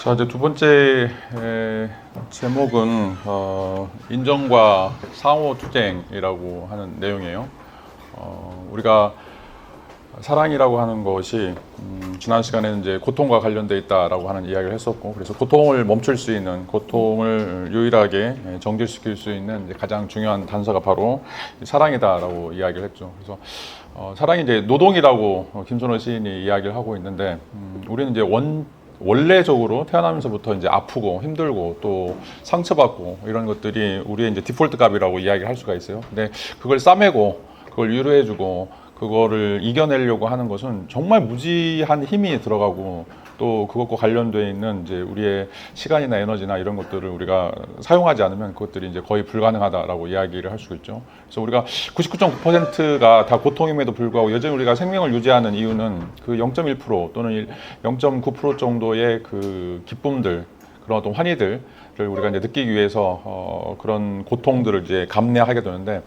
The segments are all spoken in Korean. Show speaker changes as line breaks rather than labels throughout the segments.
자, 이제 두 번째 제목은 인정과 상호 투쟁이라고 하는 내용이에요. 우리가 사랑이라고 하는 것이 지난 시간에는 이제 고통과 관련돼 있다라고 하는 이야기를 했었고, 그래서 고통을 멈출 수 있는, 고통을 유일하게 정지시킬 수 있는 이제 가장 중요한 단서가 바로 사랑이다라고 이야기를 했죠. 그래서 사랑이 이제 노동이라고 김선호 시인이 이야기를 하고 있는데, 우리는 이제 원래적으로 태어나면서부터 이제 아프고 힘들고 또 상처받고 이런 것들이 우리의 이제 디폴트 값이라고 이야기할 수가 있어요. 근데 그걸 싸매고 그걸 위로해주고 그거를 이겨내려고 하는 것은 정말 무지한 힘이 들어가고, 또 그것과 관련되어 있는 이제 우리의 시간이나 에너지나 이런 것들을 우리가 사용하지 않으면 그것들이 이제 거의 불가능하다라고 이야기를 할 수 있죠. 그래서 우리가 99.9%가 다 고통임에도 불구하고 여전히 우리가 생명을 유지하는 이유는 그 0.1% 또는 0.9% 정도의 그 기쁨들, 그런 어떤 환희들을 우리가 이제 느끼기 위해서 그런 고통들을 이제 감내하게 되는데,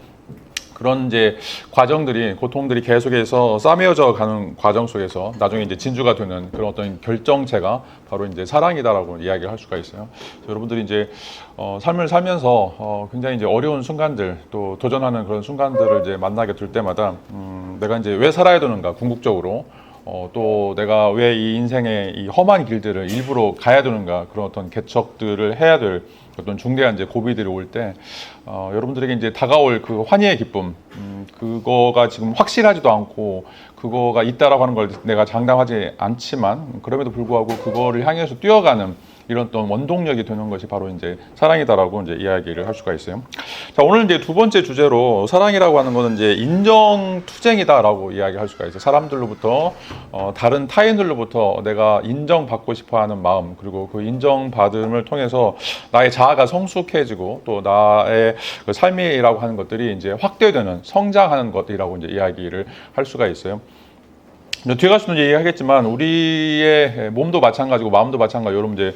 그런 이제 과정들이, 고통들이 계속해서 싸매어져 가는 과정 속에서 나중에 이제 진주가 되는 그런 어떤 결정체가 바로 이제 사랑이다라고 이야기를 할 수가 있어요. 여러분들이 이제 삶을 살면서 굉장히 이제 어려운 순간들, 또 도전하는 그런 순간들을 이제 만나게 될 때마다 내가 이제 왜 살아야 되는가, 궁극적으로. 또 내가 왜 이 인생의 이 험한 길들을 일부러 가야 되는가, 그런 어떤 개척들을 해야 될 어떤 중대한 이제 고비들이 올 때, 여러분들에게 이제 다가올 그 환희의 기쁨, 그거가 지금 확실하지도 않고 그거가 있다라고 하는 걸 내가 장담하지 않지만, 그럼에도 불구하고 그거를 향해서 뛰어가는 이런 또 원동력이 되는 것이 바로 이제 사랑이다라고 이제 이야기를 할 수가 있어요. 자, 오늘 이제 두 번째 주제로 사랑이라고 하는 것은 이제 인정 투쟁이다라고 이야기할 수가 있어요. 사람들로부터, 다른 타인들로부터 내가 인정받고 싶어하는 마음, 그리고 그 인정받음을 통해서 나의 자아가 성숙해지고 또 나의 그 삶이라고 하는 것들이 이제 확대되는, 성장하는 것이라고 이제 이야기를 할 수가 있어요. 뒤에 가서도 이제 얘기하겠지만 우리의 몸도 마찬가지고 마음도 마찬가지고, 여러분 이제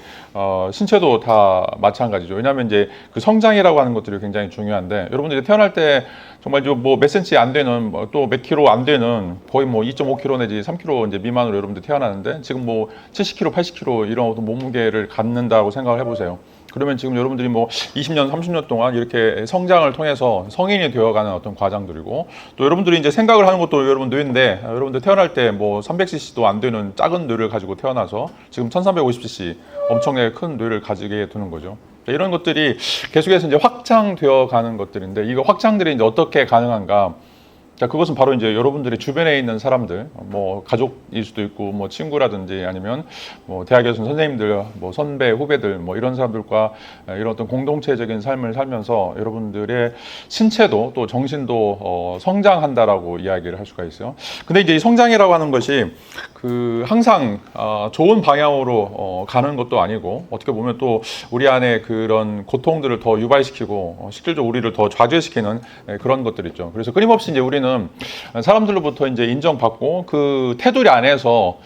신체도 다 마찬가지죠. 왜냐하면 이제 그 성장이라고 하는 것들이 굉장히 중요한데, 여러분들이 태어날 때 정말 뭐 몇 센치 안 되는, 또 몇 킬로 안 되는, 거의 뭐 2.5kg 내지 3kg 이제 미만으로 여러분들 태어나는데, 지금 뭐 70kg, 80kg 이런 어떤 몸무게를 갖는다고 생각을 해보세요. 그러면 지금 여러분들이 뭐 20년, 30년 동안 이렇게 성장을 통해서 성인이 되어가는 어떤 과정들이고, 또 여러분들이 이제 생각을 하는 것도 여러분 뇌인데, 여러분들 태어날 때 뭐 300cc도 안 되는 작은 뇌를 가지고 태어나서 지금 1350cc 엄청나게 큰 뇌를 가지게 되는 거죠. 이런 것들이 계속해서 이제 확장되어 가는 것들인데, 이거 확장들이 이제 어떻게 가능한가? 자, 그것은 바로 이제 여러분들의 주변에 있는 사람들, 뭐 가족일 수도 있고, 뭐 친구라든지 아니면 뭐 대학에서 선생님들, 뭐 선배, 후배들, 뭐 이런 사람들과 이런 어떤 공동체적인 삶을 살면서 여러분들의 신체도 또 정신도 성장한다라고 이야기를 할 수가 있어요. 근데 이제 이 성장이라고 하는 것이 그 항상 좋은 방향으로 가는 것도 아니고, 어떻게 보면 또 우리 안에 그런 고통들을 더 유발시키고 실질적으로 우리를 더 좌절시키는 그런 것들 있죠. 그래서 끊임없이 이제 우리는 사람들로부터 이제 인정받고 그 테두리 안에서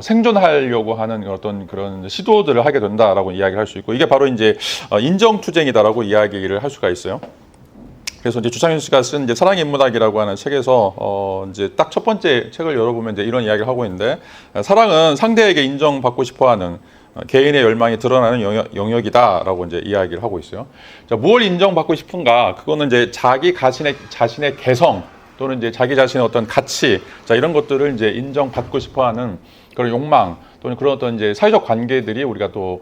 생존하려고 하는 어떤 그런 시도들을 하게 된다라고 이야기를 할 수 있고, 이게 바로 이제 인정투쟁이다라고 이야기를 할 수가 있어요. 그래서 이제 주창현 씨가 쓴 이제 사랑의 인문학이라고 하는 책에서 이제 딱 첫 번째 책을 열어보면 이제 이런 이야기를 하고 있는데, 사랑은 상대에게 인정받고 싶어하는 개인의 열망이 드러나는 영역이다라고 이제 이야기를 하고 있어요. 자, 무엇을 인정받고 싶은가? 그거는 이제 자기 자신의 개성, 또는 이제 자기 자신의 어떤 가치, 자, 이런 것들을 이제 인정받고 싶어하는 그런 욕망, 또는 그런 어떤 이제 사회적 관계들이 우리가 또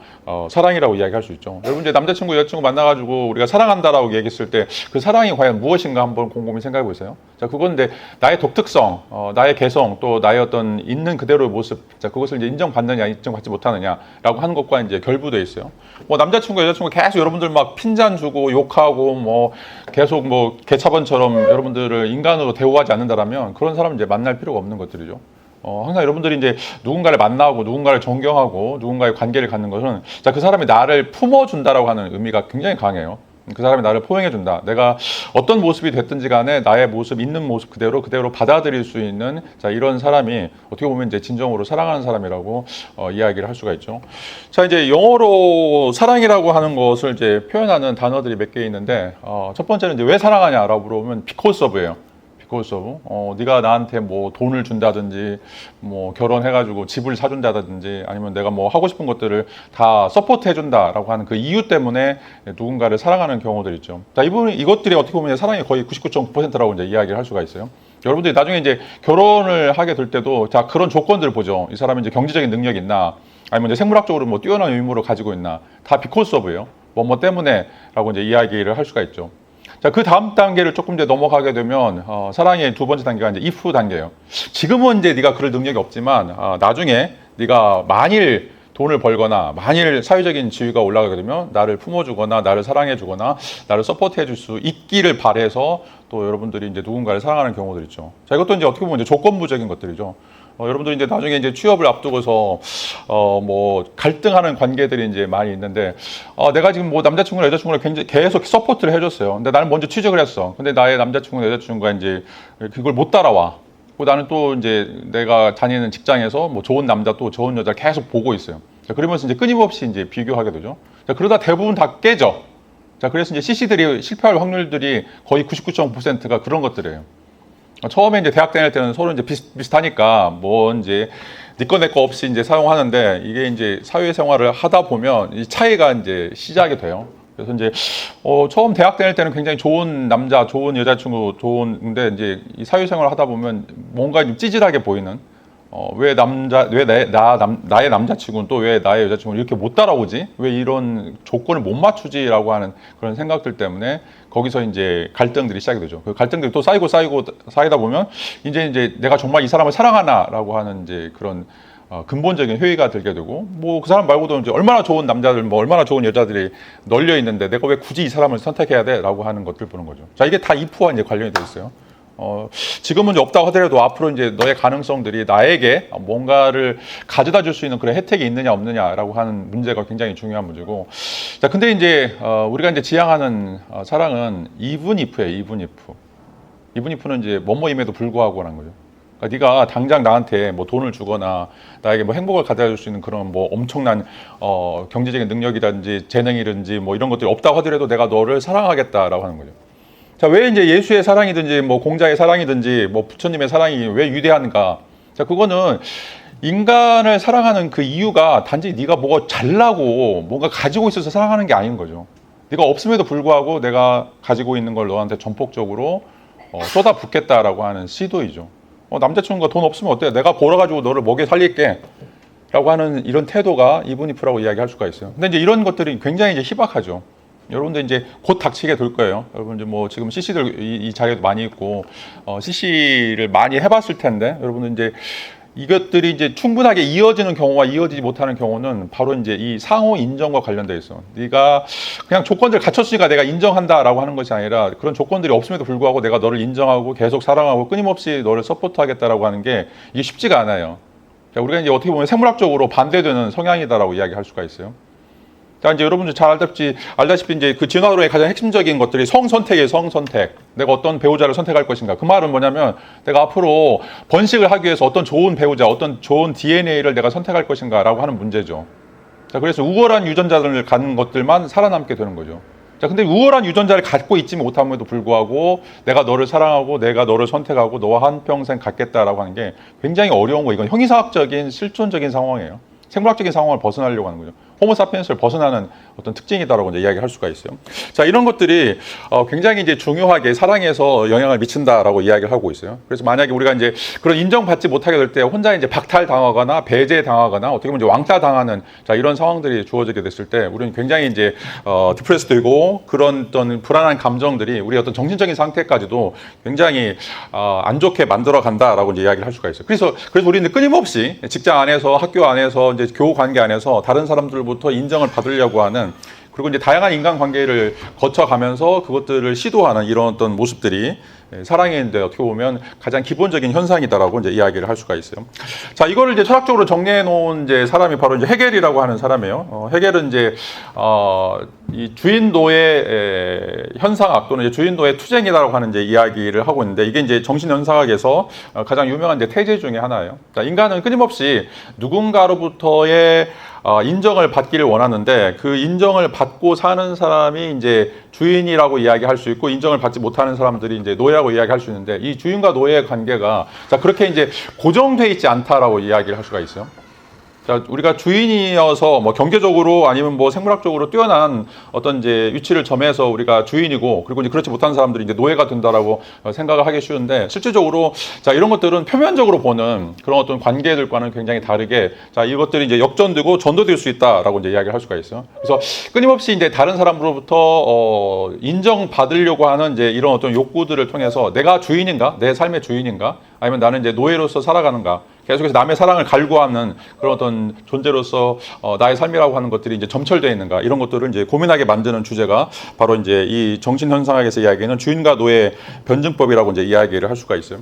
사랑이라고 이야기할 수 있죠. 여러분 이제 남자친구, 여자친구 만나가지고 우리가 사랑한다라고 얘기했을 때 그 사랑이 과연 무엇인가 한번 곰곰이 생각해 보세요. 자, 그건데 나의 독특성, 나의 개성, 또 나의 어떤 있는 그대로의 모습, 자, 그것을 이제 인정받느냐, 인정받지 못하느냐라고 하는 것과 이제 결부돼 있어요. 뭐 남자친구, 여자친구 계속 여러분들 막 핀잔 주고 욕하고 뭐 계속 뭐 개차반처럼 여러분들을 인간으로 대우하지 않는다라면 그런 사람은 이제 만날 필요가 없는 것들이죠. 항상 여러분들이 이제 누군가를 만나고 누군가를 존경하고 누군가의 관계를 갖는 것은, 자, 그 사람이 나를 품어준다라고 하는 의미가 굉장히 강해요. 그 사람이 나를 포용해준다. 내가 어떤 모습이 됐든지 간에 나의 모습, 있는 모습 그대로 받아들일 수 있는, 자, 이런 사람이 어떻게 보면 이제 진정으로 사랑하는 사람이라고 이야기를 할 수가 있죠. 자, 이제 영어로 사랑이라고 하는 것을 이제 표현하는 단어들이 몇 개 있는데, 첫 번째는 이제 왜 사랑하냐라고 물어보면 because of예요. 비코스 네가 나한테 뭐 돈을 준다든지 뭐 결혼해가지고 집을 사준다든지 아니면 내가 뭐 하고 싶은 것들을 다 서포트 해준다라고 하는 그 이유 때문에 누군가를 사랑하는 경우들 있죠. 자, 이것들이 어떻게 보면 사랑의 거의 99.9%라고 이제 이야기를 할 수가 있어요. 여러분들이 나중에 이제 결혼을 하게 될 때도 자, 그런 조건들을 보죠. 이 사람이 이제 경제적인 능력이 있나, 아니면 이제 생물학적으로 뭐 뛰어난 유무를 가지고 있나, 다 because of예요. 뭐 때문에라고 이제 이야기를 할 수가 있죠. 자, 그 다음 단계를 조금 이제 넘어가게 되면 사랑의 두 번째 단계가 이제 if 단계예요. 지금은 이제 네가 그럴 능력이 없지만 나중에 네가 만일 돈을 벌거나 만일 사회적인 지위가 올라가게 되면 나를 품어주거나 나를 사랑해주거나 나를 서포트해줄 수 있기를 바래서 또 여러분들이 이제 누군가를 사랑하는 경우들 있죠. 자, 이것도 이제 어떻게 보면 이제 조건부적인 것들이죠. 여러분들이 이제 나중에 이제 취업을 앞두고서 뭐 갈등하는 관계들이 이제 많이 있는데 내가 지금 뭐 남자친구나 여자친구를 굉장히 계속 서포트를 해줬어요. 근데 나는 먼저 취직을 했어. 근데 나의 남자친구나 여자친구가 이제 그걸 못 따라와. 나는 또 이제 내가 다니는 직장에서 뭐 좋은 남자 또 좋은 여자를 계속 보고 있어요. 자, 그러면서 이제 끊임없이 이제 비교하게 되죠. 자, 그러다 대부분 다 깨져. 자, 그래서 이제 CC들이 실패할 확률들이 거의 99.9%가 그런 것들이에요. 처음에 이제 대학 다닐 때는 서로 이제 비슷하니까 뭐 이제 네 거 내 거 없이 이제 사용하는데 이게 이제 사회생활을 하다 보면 이 차이가 이제 시작이 돼요. 그래서 이제 처음 대학 다닐 때는 굉장히 좋은 남자, 좋은 여자친구, 좋은데 이제 이 사회생활을 하다 보면 뭔가 좀 찌질하게 보이는 왜 나의 남자친구는 또 왜 나의 여자친구는 이렇게 못 따라오지? 왜 이런 조건을 못 맞추지라고 하는 그런 생각들 때문에 거기서 이제 갈등들이 시작이 되죠. 그 갈등들이 또 쌓이다 보면 이제 내가 정말 이 사람을 사랑하나라고 하는 이제 그런 근본적인 회의가 들게 되고 뭐 그 사람 말고도 이제 얼마나 좋은 남자들 뭐 얼마나 좋은 여자들이 널려 있는데 내가 왜 굳이 이 사람을 선택해야 돼라고 하는 것들 보는 거죠. 자, 이게 다 if와 이제 관련이 돼 있어요. 지금은 이제 없다고 하더라도 앞으로 이제 너의 가능성들이 나에게 뭔가를 가져다 줄 수 있는 그런 혜택이 있느냐 없느냐라고 하는 문제가 굉장히 중요한 문제고. 자, 근데 이제 우리가 이제 지향하는 사랑은 even if예요. even if. even if는 이제 뭐뭐임에도 불구하고라는 거죠. 그러니까 네가 당장 나한테 뭐 돈을 주거나 나에게 뭐 행복을 가져다 줄 수 있는 그런 뭐 엄청난 경제적인 능력이라든지 재능이든지 뭐 이런 것들이 없다고 하더라도 내가 너를 사랑하겠다라고 하는 거죠. 자, 왜 이제 예수의 사랑이든지 뭐 공자의 사랑이든지 뭐 부처님의 사랑이 왜 위대한가? 자, 그거는 인간을 사랑하는 그 이유가 단지 네가 뭐가 잘나고 뭔가 가지고 있어서 사랑하는 게 아닌 거죠. 네가 없음에도 불구하고 내가 가지고 있는 걸 너한테 전폭적으로 쏟아붓겠다라고 하는 시도이죠. 남자친구가 돈 없으면 어때? 내가 벌어가지고 너를 먹여 살릴게. 라고 하는 이런 태도가 even if라고 이야기할 수가 있어요. 근데 이제 이런 것들이 굉장히 이제 희박하죠. 여러분들 이제 곧 닥치게 될 거예요. 여러분 이제 뭐 지금 CC들 이 자리에도 많이 있고 CC를 많이 해봤을 텐데 여러분들 이제 이것들이 이제 충분하게 이어지는 경우와 이어지지 못하는 경우는 바로 이제 이 상호 인정과 관련돼 있어. 네가 그냥 조건들 갖췄으니까 내가 인정한다라고 하는 것이 아니라 그런 조건들이 없음에도 불구하고 내가 너를 인정하고 계속 사랑하고 끊임없이 너를 서포트하겠다라고 하는 게 이게 쉽지가 않아요. 자, 우리가 이제 어떻게 보면 생물학적으로 반대되는 성향이다라고 이야기할 수가 있어요. 자, 이제 여러분들 잘 알다시피 이제 그 진화론의 가장 핵심적인 것들이 성선택이에요, 성선택. 내가 어떤 배우자를 선택할 것인가. 그 말은 뭐냐면 내가 앞으로 번식을 하기 위해서 어떤 좋은 배우자, 어떤 좋은 DNA를 내가 선택할 것인가라고 하는 문제죠. 자, 그래서 우월한 유전자를 갖는 것들만 살아남게 되는 거죠. 자, 근데 우월한 유전자를 갖고 있지 못함에도 불구하고 내가 너를 사랑하고 내가 너를 선택하고 너와 한평생 갖겠다라고 하는 게 굉장히 어려운 거. 이건 형이상학적인 실존적인 상황이에요. 생물학적인 상황을 벗어나려고 하는 거죠. 호모사피엔스를 벗어나는 어떤 특징이다라고 이제 이야기할 수가 있어요. 자, 이런 것들이 굉장히 이제 중요하게 사랑에서 영향을 미친다라고 이야기를 하고 있어요. 그래서 만약에 우리가 이제 그런 인정받지 못하게 될 때 혼자 이제 박탈당하거나 배제당하거나 어떻게 보면 이제 왕따당하는 자, 이런 상황들이 주어지게 됐을 때 우리는 굉장히 이제 디프레스되고 그런 어떤 불안한 감정들이 우리 어떤 정신적인 상태까지도 굉장히 안 좋게 만들어 간다라고 이제 이야기를 할 수가 있어요. 그래서 우리는 끊임없이 직장 안에서 학교 안에서 이제 교우 관계 안에서 다른 사람들부터 인정을 받으려고 하는 그리고 이제 다양한 인간관계를 거쳐가면서 그것들을 시도하는 이런 어떤 모습들이 사랑인데 어떻게 보면 가장 기본적인 현상이다라고 이제 이야기를 할 수가 있어요. 자, 이거를 이제 철학적으로 정리해 놓은 이제 사람이 바로 이제 헤겔이라고 하는 사람이에요. 헤겔은 이제 이 주인도의 현상학 또는 이제 주인도의 투쟁이라고 하는 이제 이야기를 하고 있는데 이게 이제 정신현상학에서 가장 유명한 이제 태제 중에 하나예요. 자, 인간은 끊임없이 누군가로부터의 인정을 받기를 원하는데 그 인정을 받고 사는 사람이 이제 주인이라고 이야기할 수 있고 인정을 받지 못하는 사람들이 이제 노예 노예라고 이야기할 수 있는데 이 주인과 노예의 관계가 자 그렇게 이제 고정돼 있지 않다라고 이야기를 할 수가 있어요. 자, 우리가 주인이어서 뭐 경제적으로 아니면 뭐 생물학적으로 뛰어난 어떤 이제 위치를 점해서 우리가 주인이고 그리고 이제 그렇지 못한 사람들이 이제 노예가 된다라고 생각을 하기 쉬운데 실질적으로 자 이런 것들은 표면적으로 보는 그런 어떤 관계들과는 굉장히 다르게 자 이것들이 이제 역전되고 전도될 수 있다라고 이제 이야기를 할 수가 있어요. 그래서 끊임없이 이제 다른 사람으로부터 인정받으려고 하는 이제 이런 어떤 욕구들을 통해서 내가 주인인가, 내 삶의 주인인가, 아니면 나는 이제 노예로서 살아가는가. 계속해서 남의 사랑을 갈구하는 그런 어떤 존재로서 나의 삶이라고 하는 것들이 이제 점철되어 있는가 이런 것들을 이제 고민하게 만드는 주제가 바로 이제 이 정신현상학에서 이야기하는 주인과 노예 변증법이라고 이제 이야기를 할 수가 있어요.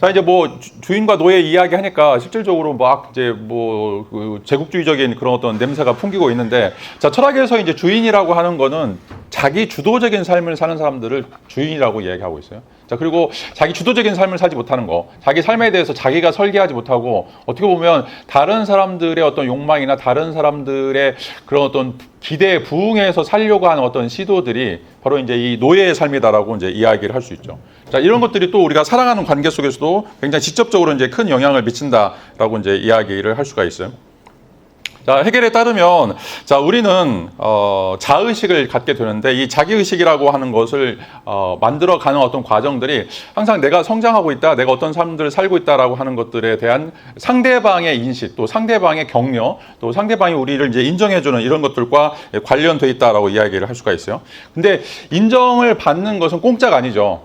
자 이제 뭐 주인과 노예 이야기하니까 실질적으로 막 이제 뭐 그 제국주의적인 그런 어떤 냄새가 풍기고 있는데 자 철학에서 이제 주인이라고 하는 거는 자기 주도적인 삶을 사는 사람들을 주인이라고 이야기하고 있어요. 자 그리고 자기 주도적인 삶을 살지 못하는 거, 자기 삶에 대해서 자기가 설계하지 못하고 어떻게 보면 다른 사람들의 어떤 욕망이나 다른 사람들의 그런 어떤 기대에 부응해서 살려고 하는 어떤 시도들이 바로 이제 이 노예의 삶이다라고 이제 이야기를 할 수 있죠. 자 이런 것들이 또 우리가 살아가는 관계 속에서도 굉장히 직접적으로 이제 큰 영향을 미친다라고 이제 이야기를 할 수가 있어요. 자, 해겔에 따르면, 자, 우리는, 자의식을 갖게 되는데, 이 자기의식이라고 하는 것을, 만들어가는 어떤 과정들이 항상 내가 성장하고 있다, 내가 어떤 삶들을 살고 있다라고 하는 것들에 대한 상대방의 인식, 또 상대방의 격려, 또 상대방이 우리를 이제 인정해주는 이런 것들과 관련돼 있다라고 이야기를 할 수가 있어요. 근데 인정을 받는 것은 공짜가 아니죠.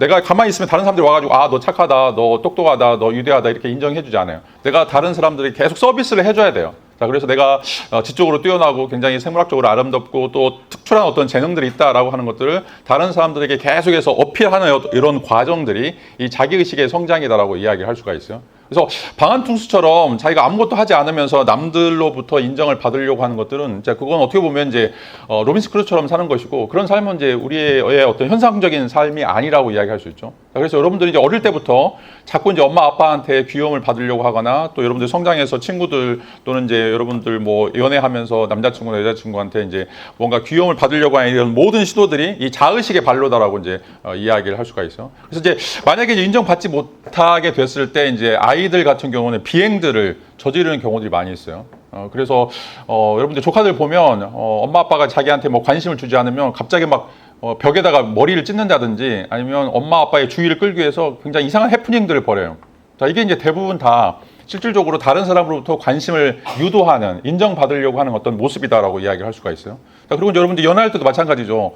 내가 가만히 있으면 다른 사람들이 와가지고 아, 너 착하다, 너 똑똑하다, 너 위대하다 이렇게 인정해주지 않아요. 내가 다른 사람들이 계속 서비스를 해줘야 돼요. 자, 그래서 내가 지적으로 뛰어나고 굉장히 생물학적으로 아름답고 또 특출한 어떤 재능들이 있다라고 하는 것들을 다른 사람들에게 계속해서 어필하는 이런 과정들이 이 자기의식의 성장이다라고 이야기를 할 수가 있어요. 그래서 방한퉁수처럼 자기가 아무것도 하지 않으면서 남들로부터 인정을 받으려고 하는 것들은 이제 그건 어떻게 보면 이제 로빈스 크루소처럼 사는 것이고 그런 삶은 이제 우리의 어떤 현상적인 삶이 아니라고 이야기할 수 있죠. 그래서 여러분들이 이제 어릴 때부터 자꾸 이제 엄마 아빠한테 귀여움을 받으려고 하거나 또 여러분들 성장해서 친구들 또는 이제 여러분들 뭐 연애하면서 남자친구나 여자친구한테 이제 뭔가 귀여움을 받으려고 하는 이런 모든 시도들이 이 자의식의 발로다라고 이제 이야기를 할 수가 있어요. 그래서 이제 만약에 이제 인정받지 못하게 됐을 때 이제 아이들 같은 경우는 비행들을 저지르는 경우들이 많이 있어요. 그래서 여러분들 조카들 보면 엄마 아빠가 자기한테 뭐 관심을 주지 않으면 갑자기 막 벽에다가 머리를 찢는다든지 아니면 엄마 아빠의 주의를 끌기 위해서 굉장히 이상한 해프닝들을 벌여요. 자, 이게 이제 대부분 다 실질적으로 다른 사람으로부터 관심을 유도하는, 인정받으려고 하는 어떤 모습이다라고 이야기를 할 수가 있어요. 자, 그리고 이제 여러분들 연애할 때도 마찬가지죠.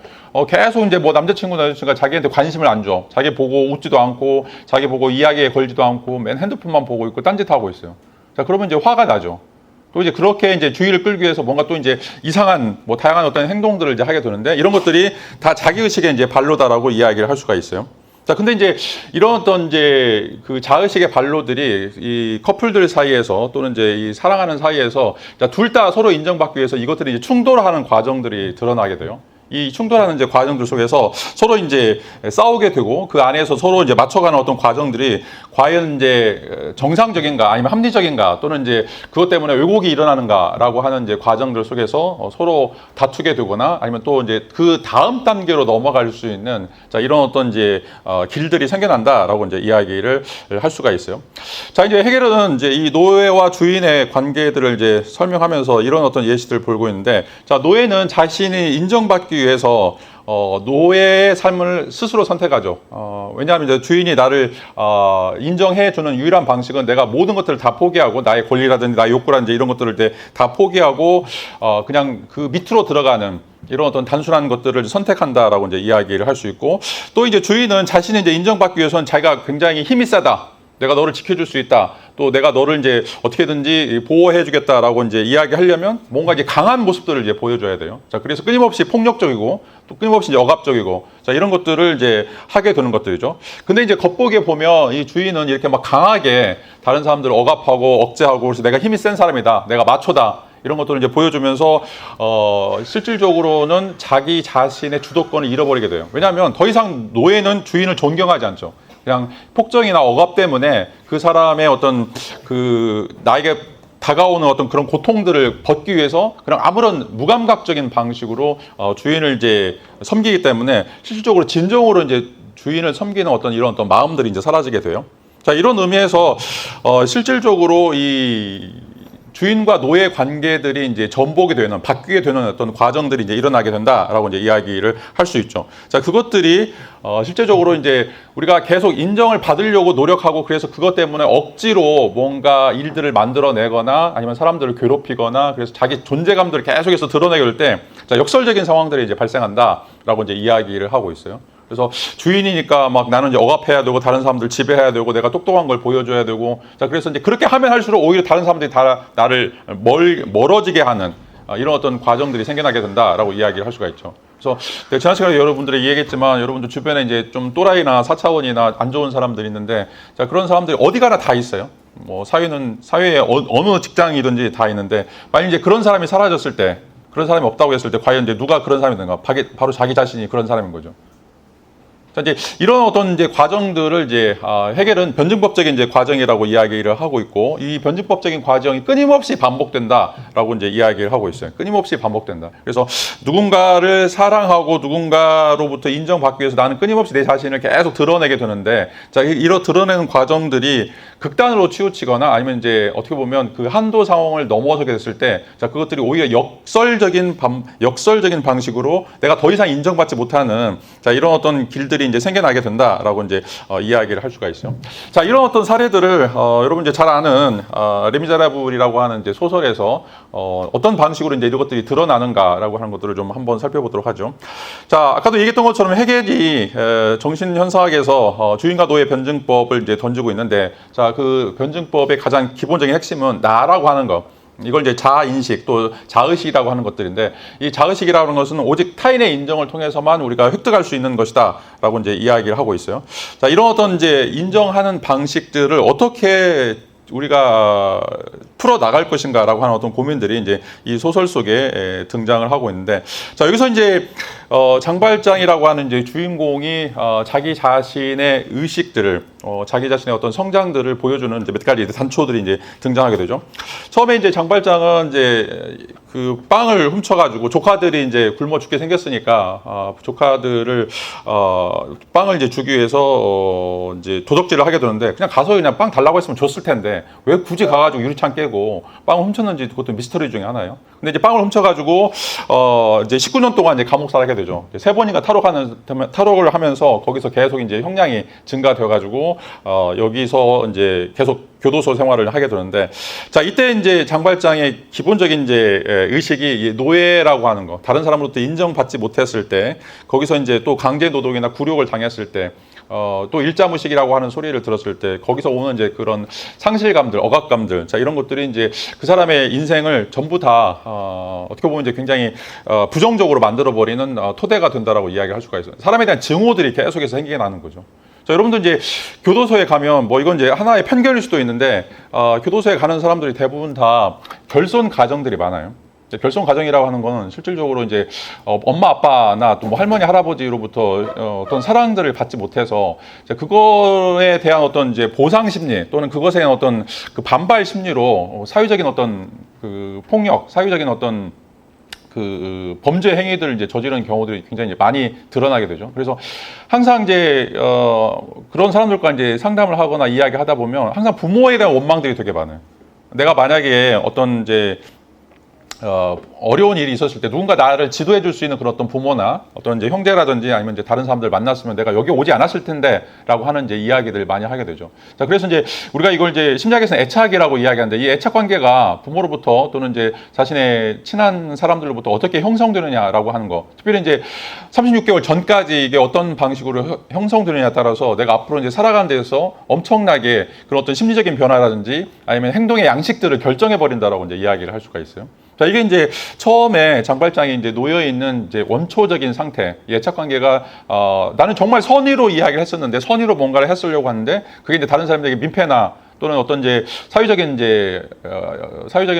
계속 이제 뭐 남자친구가 자기한테 관심을 안 줘. 자기 보고 웃지도 않고, 자기 보고 이야기에 걸지도 않고, 맨 핸드폰만 보고 있고, 딴짓하고 있어요. 자, 그러면 이제 화가 나죠. 또 이제 그렇게 이제 주의를 끌기 위해서 뭔가 또 이제 이상한 뭐 다양한 어떤 행동들을 이제 하게 되는데 이런 것들이 다 자기의식의 이제 발로다라고 이야기를 할 수가 있어요. 자, 근데 이제 이런 어떤 이제 그 자의식의 발로들이 이 커플들 사이에서 또는 이제 이 사랑하는 사이에서 둘 다 서로 인정받기 위해서 이것들이 이제 충돌하는 과정들이 드러나게 돼요. 이 충돌하는 이제 과정들 속에서 서로 이제 싸우게 되고 그 안에서 서로 이제 맞춰가는 어떤 과정들이 과연 이제 정상적인가 아니면 합리적인가 또는 이제 그것 때문에 왜곡이 일어나는가라고 하는 이제 과정들 속에서 서로 다투게 되거나 아니면 또 이제 그 다음 단계로 넘어갈 수 있는 자 이런 어떤 이제 길들이 생겨난다라고 이제 이야기를 할 수가 있어요. 자 이제 해겔은 이제 이 노예와 주인의 관계들을 이제 설명하면서 이런 어떤 예시들을 보고 있는데 자 노예는 자신이 인정받기 위해서 노예의 삶을 스스로 선택하죠. 왜냐하면 이제 주인이 나를 인정해주는 유일한 방식은 내가 모든 것들을 다 포기하고 나의 권리라든지 나의 욕구라든지 이런 것들을 다 포기하고 그냥 그 밑으로 들어가는 이런 어떤 단순한 것들을 선택한다라고 이제 이야기를 할 수 있고 또 이제 주인은 자신이 이제 인정받기 위해서는 자기가 굉장히 힘이 세다. 내가 너를 지켜줄 수 있다. 또 내가 너를 이제 어떻게든지 보호해주겠다라고 이제 이야기하려면 뭔가 이제 강한 모습들을 이제 보여줘야 돼요. 자, 그래서 끊임없이 폭력적이고 또 끊임없이 이제 억압적이고 자, 이런 것들을 이제 하게 되는 것들이죠. 근데 이제 겉보기에 보면 이 주인은 이렇게 막 강하게 다른 사람들을 억압하고 억제하고 그래서 내가 힘이 센 사람이다. 내가 마초다. 이런 것들을 이제 보여주면서 실질적으로는 자기 자신의 주도권을 잃어버리게 돼요. 왜냐하면 더 이상 노예는 주인을 존경하지 않죠. 그냥 폭정이나 억압 때문에 그 사람의 어떤 그 나에게 다가오는 어떤 그런 고통들을 벗기 위해서 그냥 아무런 무감각적인 방식으로 주인을 이제 섬기기 때문에 실질적으로 진정으로 이제 주인을 섬기는 이런 마음들이 이제 사라지게 돼요. 자, 이런 의미에서 실질적으로 이 주인과 노예 관계들이 이제 전복이 되는, 바뀌게 되는 어떤 과정들이 이제 일어나게 된다라고 이제 이야기를 할 수 있죠. 자, 그것들이 실제적으로 이제 우리가 계속 인정을 받으려고 노력하고, 그래서 그것 때문에 억지로 뭔가 일들을 만들어내거나 아니면 사람들을 괴롭히거나, 그래서 자기 존재감들을 계속해서 드러내게 될 때, 자, 역설적인 상황들이 이제 발생한다라고 이제 이야기를 하고 있어요. 그래서 주인이니까 막 나는 이제 억압해야 되고, 다른 사람들 지배해야 되고, 내가 똑똑한 걸 보여줘야 되고, 자, 그래서 이제 그렇게 하면 할수록 오히려 다른 사람들이 다 나를 멀어지게 하는 이런 어떤 과정들이 생겨나게 된다라고 이야기를 할 수가 있죠. 그래서 지난 시간에 여러분들이 얘기했지만, 여러분들 주변에 이제 좀 또라이나 사차원이나 안 좋은 사람들이 있는데, 자, 그런 사람들이 어디 가나 다 있어요. 뭐 사회에 어느 직장이든지 다 있는데, 만약 이제 그런 사람이 사라졌을 때, 그런 사람이 없다고 했을 때, 과연 이제 누가 그런 사람이 되는가? 바로 자기 자신이 그런 사람인 거죠. 이제 이런 어떤 이제 과정들을 이제 해겔은 변증법적인 이제 과정이라고 이야기를 하고 있고, 이 변증법적인 과정이 끊임없이 반복된다라고 이제 이야기를 하고 있어요. 끊임없이 반복된다. 그래서 누군가를 사랑하고 누군가로부터 인정받기 위해서 나는 끊임없이 내 자신을 계속 드러내게 되는데, 자, 이런 드러내는 과정들이 극단으로 치우치거나 아니면 이제 어떻게 보면 그 한도 상황을 넘어서게 됐을 때, 자, 그것들이 오히려 역설적인 방식으로 내가 더 이상 인정받지 못하는, 자, 이런 어떤 길들이 이제 생겨나게 된다라고 이제 이야기를 할 수가 있어요. 자, 이런 어떤 사례들을 여러분 이제 잘 아는 레미제라블이라고 하는 이제 소설에서 어떤 방식으로 이제 이런 것들이 드러나는가라고 하는 것들을 좀 한번 살펴보도록 하죠. 자, 아까도 얘기했던 것처럼 해겔이 정신현상학에서 주인과 노예 변증법을 이제 던지고 있는데, 자, 그 변증법의 가장 기본적인 핵심은 나라고 하는 것. 이걸 이제 자아인식 또 자의식이라고 하는 것들인데, 이 자의식이라고 하는 것은 오직 타인의 인정을 통해서만 우리가 획득할 수 있는 것이다 라고 이제 이야기를 하고 있어요. 자, 이런 어떤 이제 인정하는 방식들을 어떻게 우리가 풀어 나갈 것인가라고 하는 어떤 고민들이 이제 이 소설 속에 등장을 하고 있는데, 자, 여기서 이제 장발장이라고 하는 이제 주인공이 자기 자신의 의식들을 자기 자신의 어떤 성장들을 보여주는 이제 몇 가지 단초들이 이제 등장하게 되죠. 처음에 이제 장발장은 이제 그 빵을 훔쳐가지고 조카들이 이제 굶어 죽게 생겼으니까 조카들을 빵을 이제 주기 위해서 이제 도적질을 하게 되는데, 그냥 가서 그냥 빵 달라고 했으면 줬을 텐데 왜 굳이 가가지고 유리창 깨고 빵을 훔쳤는지 그것도 미스터리 중에 하나예요. 근데 이제 빵을 훔쳐가지고 이제 19년 동안 이제 감옥 살게 되죠. 3번인가 탈옥을 하면서 거기서 계속 이제 형량이 증가되어가지고 여기서 이제 계속 교도소 생활을 하게 되는데, 자, 이때 이제 장발장의 기본적인 이제 의식이 노예라고 하는 거, 다른 사람으로부터 인정받지 못했을 때, 거기서 이제 또 강제 노동이나 굴욕을 당했을 때, 또 일자무식이라고 하는 소리를 들었을 때 거기서 오는 이제 그런 상실감들, 억압감들, 자, 이런 것들이 이제 그 사람의 인생을 전부 다 어떻게 보면 이제 굉장히 부정적으로 만들어 버리는 토대가 된다라고 이야기할 수가 있어요. 사람에 대한 증오들이 계속해서 생겨나는 거죠. 자, 여러분들 이제 교도소에 가면 뭐 이건 이제 하나의 편견일 수도 있는데 교도소에 가는 사람들이 대부분 다 결손 가정들이 많아요. 결손 가정이라고 하는 거는 실질적으로 이제 엄마 아빠나 또 뭐 할머니 할아버지로부터 어떤 사랑들을 받지 못해서 그거에 대한 어떤 이제 보상 심리 또는 그것에 대한 어떤 그 반발 심리로 사회적인 어떤 그 폭력, 사회적인 어떤 그 범죄 행위들을 이제 저지르는 경우들이 굉장히 많이 드러나게 되죠. 그래서 항상 이제 그런 사람들과 이제 상담을 하거나 이야기하다 보면 항상 부모에 대한 원망들이 되게 많아요. 내가 만약에 어떤 이제 어려운 일이 있었을 때 누군가 나를 지도해 줄 수 있는 그런 어떤 부모나 어떤 이제 형제라든지 아니면 이제 다른 사람들 만났으면 내가 여기 오지 않았을 텐데 라고 하는 이제 이야기들을 많이 하게 되죠. 자, 그래서 이제 우리가 이걸 이제 심리학에서는 애착이라고 이야기하는데, 이 애착 관계가 부모로부터 또는 이제 자신의 친한 사람들로부터 어떻게 형성되느냐라고 하는 거, 특별히 이제 36개월 전까지 이게 어떤 방식으로 형성되느냐에 따라서 내가 앞으로 이제 살아가는 데서 엄청나게 그런 어떤 심리적인 변화라든지 아니면 행동의 양식들을 결정해 버린다라고 이제 이야기를 할 수가 있어요. 자, 이게 이제 처음에 장발장이 이제 놓여 있는 이제 원초적인 상태, 애착 관계가 나는 정말 선의로 이야기를 했었는데, 선의로 뭔가를 했으려고 하는데 그게 이제 다른 사람들에게 민폐나 또는 어떤 이제 사회적인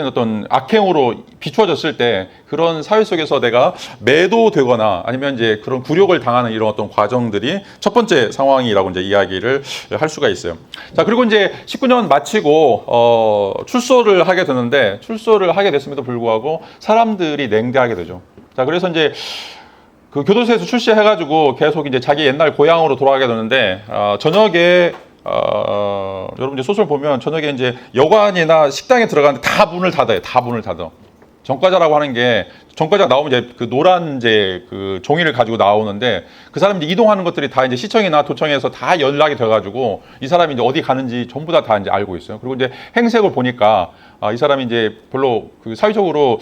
어떤 악행으로 비추어졌을 때 그런 사회 속에서 내가 매도되거나 아니면 이제 그런 굴욕을 당하는 이런 어떤 과정들이 첫 번째 상황이라고 이제 이야기를 할 수가 있어요. 자, 그리고 이제 19년 마치고 출소를 하게 되는데, 출소를 하게 됐음에도 불구하고 사람들이 냉대하게 되죠. 자, 그래서 이제 그 교도소에서 출시해가지고 계속 이제 자기 옛날 고향으로 돌아가게 되는데 저녁에 여러분 이제 소설 보면 저녁에 이제 여관이나 식당에 들어가는데 다 문을 닫아요. 다 문을 닫아. 전과자라고 하는 게 전과자 나오면 이제 그 노란 이제 그 종이를 가지고 나오는데 그 사람이 이제 이동하는 것들이 다 이제 시청이나 도청에서 다 연락이 돼가지고 이 사람이 이제 어디 가는지 전부 다 이제 알고 있어요. 그리고 이제 행색을 보니까 이 사람이 이제 별로 그 사회적으로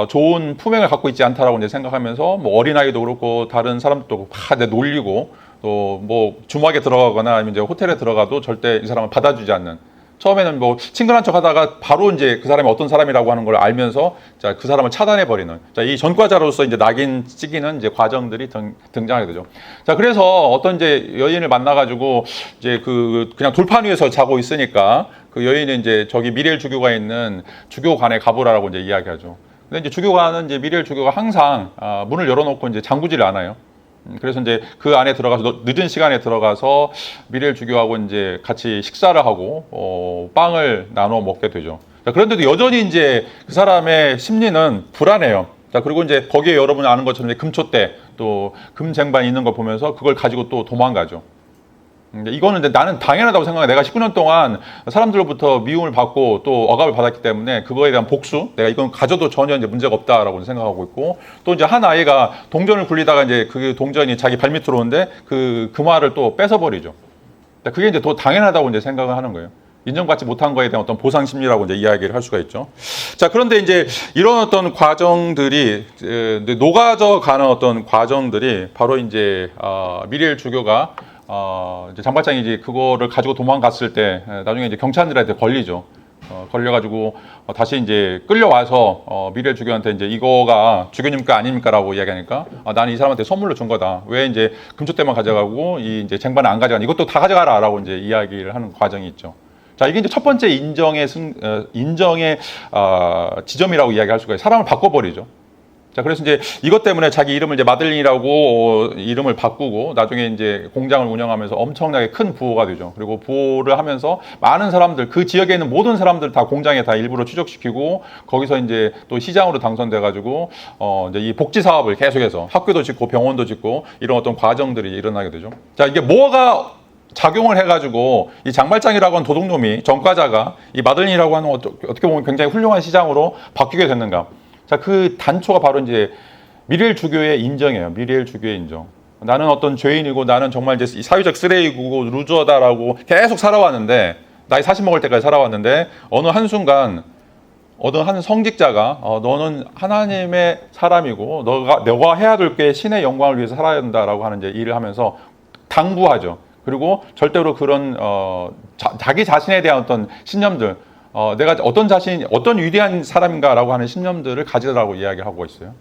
좋은 품행을 갖고 있지 않다라고 이제 생각하면서 뭐 어린아이도 그렇고 다른 사람들도 다 이제 놀리고 또 뭐 주막에 들어가거나 아니면 이제 호텔에 들어가도 절대 이 사람을 받아주지 않는. 처음에는 뭐 친근한 척 하다가 바로 이제 그 사람이 어떤 사람이라고 하는 걸 알면서 자, 그 사람을 차단해 버리는. 자, 이 전과자로서 이제 낙인 찍히는 이제 과정들이 등장하게 되죠. 자, 그래서 어떤 이제 여인을 만나가지고 이제 그냥 돌판 위에서 자고 있으니까 그 여인은 이제 저기 미리엘 주교가 있는 주교관에 가보라라고 이제 이야기하죠. 근데 이제 주교관은 이제 미리엘 주교가 항상 문을 열어놓고 이제 잠그지를 않아요. 그래서 이제 그 안에 들어가서 늦은 시간에 들어가서 미리엘 주교하고 이제 같이 식사를 하고 빵을 나눠 먹게 되죠. 자, 그런데도 여전히 이제 그 사람의 심리는 불안해요. 자, 그리고 이제 거기에 여러분이 아는 것처럼 이제 금초대 또 금쟁반이 있는 걸 보면서 그걸 가지고 또 도망가죠. 이거는 이제 나는 당연하다고 생각해. 내가 19년 동안 사람들로부터 미움을 받고 또 억압을 받았기 때문에 그거에 대한 복수, 내가 이건 가져도 전혀 이제 문제가 없다라고 생각하고 있고, 또 이제 한 아이가 동전을 굴리다가 이제 그 동전이 자기 발밑으로 오는데 그 금화를 또 뺏어버리죠. 그게 이제 더 당연하다고 이제 생각을 하는 거예요. 인정받지 못한 거에 대한 어떤 보상 심리라고 이제 이야기를 할 수가 있죠. 자, 그런데 이제 이런 어떤 과정들이 녹아져 가는 어떤 과정들이 바로 이제 미리엘 주교가 이제 장발장이 이제 그거를 가지고 도망갔을 때 나중에 이제 경찰들한테 걸리죠. 걸려가지고 다시 이제 끌려와서 미리엘 주교한테 이제 이거가 주교님께 아닙니까라고 이야기하니까 나는 이 사람한테 선물로 준 거다. 왜 이제 금초대만 가져가고 이 이제 쟁반을 안 가져가니 이것도 다 가져가라라고 이제 이야기를 하는 과정이 있죠. 자, 이게 이제 첫 번째 인정의 지점이라고 이야기할 수가 있어요. 사람을 바꿔버리죠. 자, 그래서 이제 이것 때문에 자기 이름을 이제 마들린이라고 이름을 바꾸고 나중에 이제 공장을 운영하면서 엄청나게 큰 부호가 되죠. 그리고 부호를 하면서 많은 사람들, 그 지역에 있는 모든 사람들 다 공장에 다 일부러 취직시키고 거기서 이제 또 시장으로 당선돼가지고 이제 이 복지 사업을 계속해서 학교도 짓고 병원도 짓고 이런 어떤 과정들이 일어나게 되죠. 자, 이게 뭐가 작용을 해가지고 이 장발장이라고 하는 도둑놈이 전과자가 이 마들린이라고 하는 어떻게 보면 굉장히 훌륭한 시장으로 바뀌게 됐는가? 자, 그 단초가 바로 이제 미리엘 주교의 인정이에요. 미리엘 주교의 인정. 나는 어떤 죄인이고 나는 정말 이제 사회적 쓰레기고 루저다라고 계속 살아왔는데 나이 40 먹을 때까지 살아왔는데 어느 한순간 어느 한 성직자가 너는 하나님의 사람이고 너가 해야 될 게 신의 영광을 위해서 살아야 된다라고 하는 이제 일을 하면서 당부하죠. 그리고 절대로 그런 자기 자신에 대한 어떤 신념들 내가 어떤 위대한 사람인가라고 하는 신념들을 가지라고 이야기하고 있어요.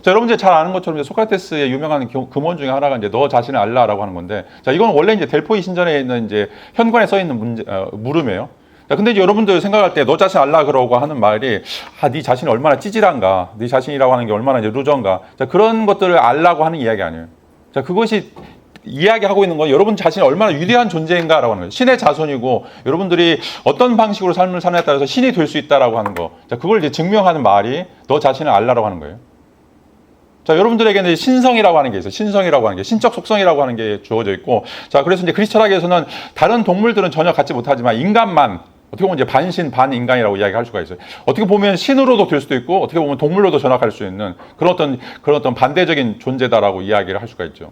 자, 여러분들 잘 아는 것처럼 이제 소크라테스의 유명한 금원 중에 하나가 이제 너 자신을 알라라고 하는 건데, 자, 이건 원래 이제 델포이 신전에 있는 이제 현관에 써 있는 물음이에요. 자, 근데 이제 여러분들 생각할 때 너 자신 알라 그러고 하는 말이 네 자신이 얼마나 찌질한가, 네 자신이라고 하는 게 얼마나 이제 루저인가. 자, 그런 것들을 알라고 하는 이야기 아니에요. 자, 그것이 이야기하고 있는 건 여러분 자신이 얼마나 위대한 존재인가라고 하는 거예요. 신의 자손이고 여러분들이 어떤 방식으로 삶을 사느냐에 따라서 신이 될 수 있다라고 하는 거. 자, 그걸 이제 증명하는 말이 너 자신을 알라라고 하는 거예요. 자, 여러분들에게는 신성이라고 하는 게 있어요. 신성이라고 하는 게, 신적 속성이라고 하는 게 주어져 있고, 자, 그래서 이제 그리스철학에서는 다른 동물들은 전혀 갖지 못하지만 인간만 어떻게 보면 이제 반신 반인간이라고 이야기할 수가 있어요. 어떻게 보면 신으로도 될 수도 있고 어떻게 보면 동물로도 전락할 수 있는 그런 어떤 반대적인 존재다라고 이야기를 할 수가 있죠.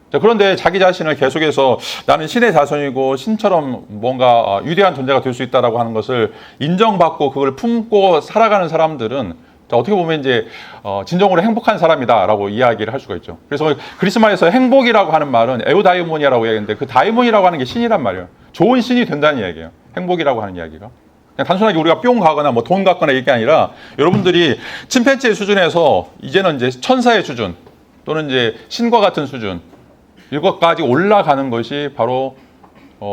자, 그런데 자기 자신을 계속해서 나는 신의 자손이고 신처럼 뭔가 위대한 존재가 될 수 있다라고 하는 것을 인정받고 그걸 품고 살아가는 사람들은 자, 어떻게 보면 이제 진정으로 행복한 사람이다라고 이야기를 할 수가 있죠. 그래서 그리스말에서 행복이라고 하는 말은 에우다이모니아라고 이야기하는데 그 다이모니라고 하는 게 신이란 말이에요. 좋은 신이 된다는 이야기예요. 행복이라고 하는 이야기가. 그냥 단순하게 우리가 뿅 가거나 뭐 돈 갖거나 이게 아니라 여러분들이 침팬지의 수준에서 이제는 이제 천사의 수준 또는 이제 신과 같은 수준 이것까지 올라가는 것이 바로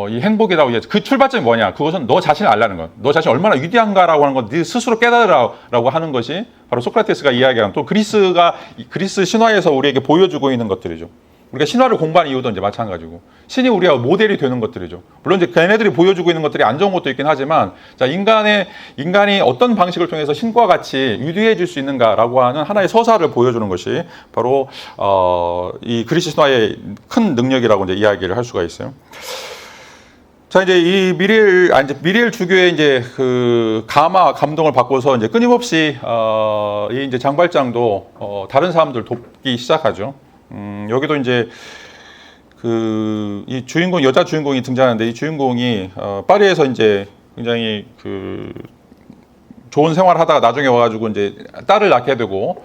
이 행복이라고 이야기하죠. 그 출발점이 뭐냐? 그것은 너 자신을 알라는 것. 너 자신이 얼마나 위대한가라고 하는 것, 네 스스로 깨달으라고 하는 것이 바로 소크라테스가 이야기하는 또 그리스 신화에서 우리에게 보여주고 있는 것들이죠. 우리가 신화를 공부하는 이유도 이제 마찬가지고 신이 우리가 모델이 되는 것들이죠. 물론 이제 걔네들이 보여주고 있는 것들이 안 좋은 것도 있긴 하지만 자 인간이 어떤 방식을 통해서 신과 같이 유대해질 수 있는가라고 하는 하나의 서사를 보여주는 것이 바로 이 그리스 신화의 큰 능력이라고 이제 이야기를 할 수가 있어요. 자, 이제 이 미리엘 주교의 이제 그 감동을 받고서 이제 끊임없이 이 이제 장발장도 다른 사람들 돕기 시작하죠. 여기도 이제 이 주인공, 여자 주인공이 등장하는데 이 주인공이 파리에서 이제 굉장히 그 좋은 생활을 하다가 나중에 와가지고 이제 딸을 낳게 되고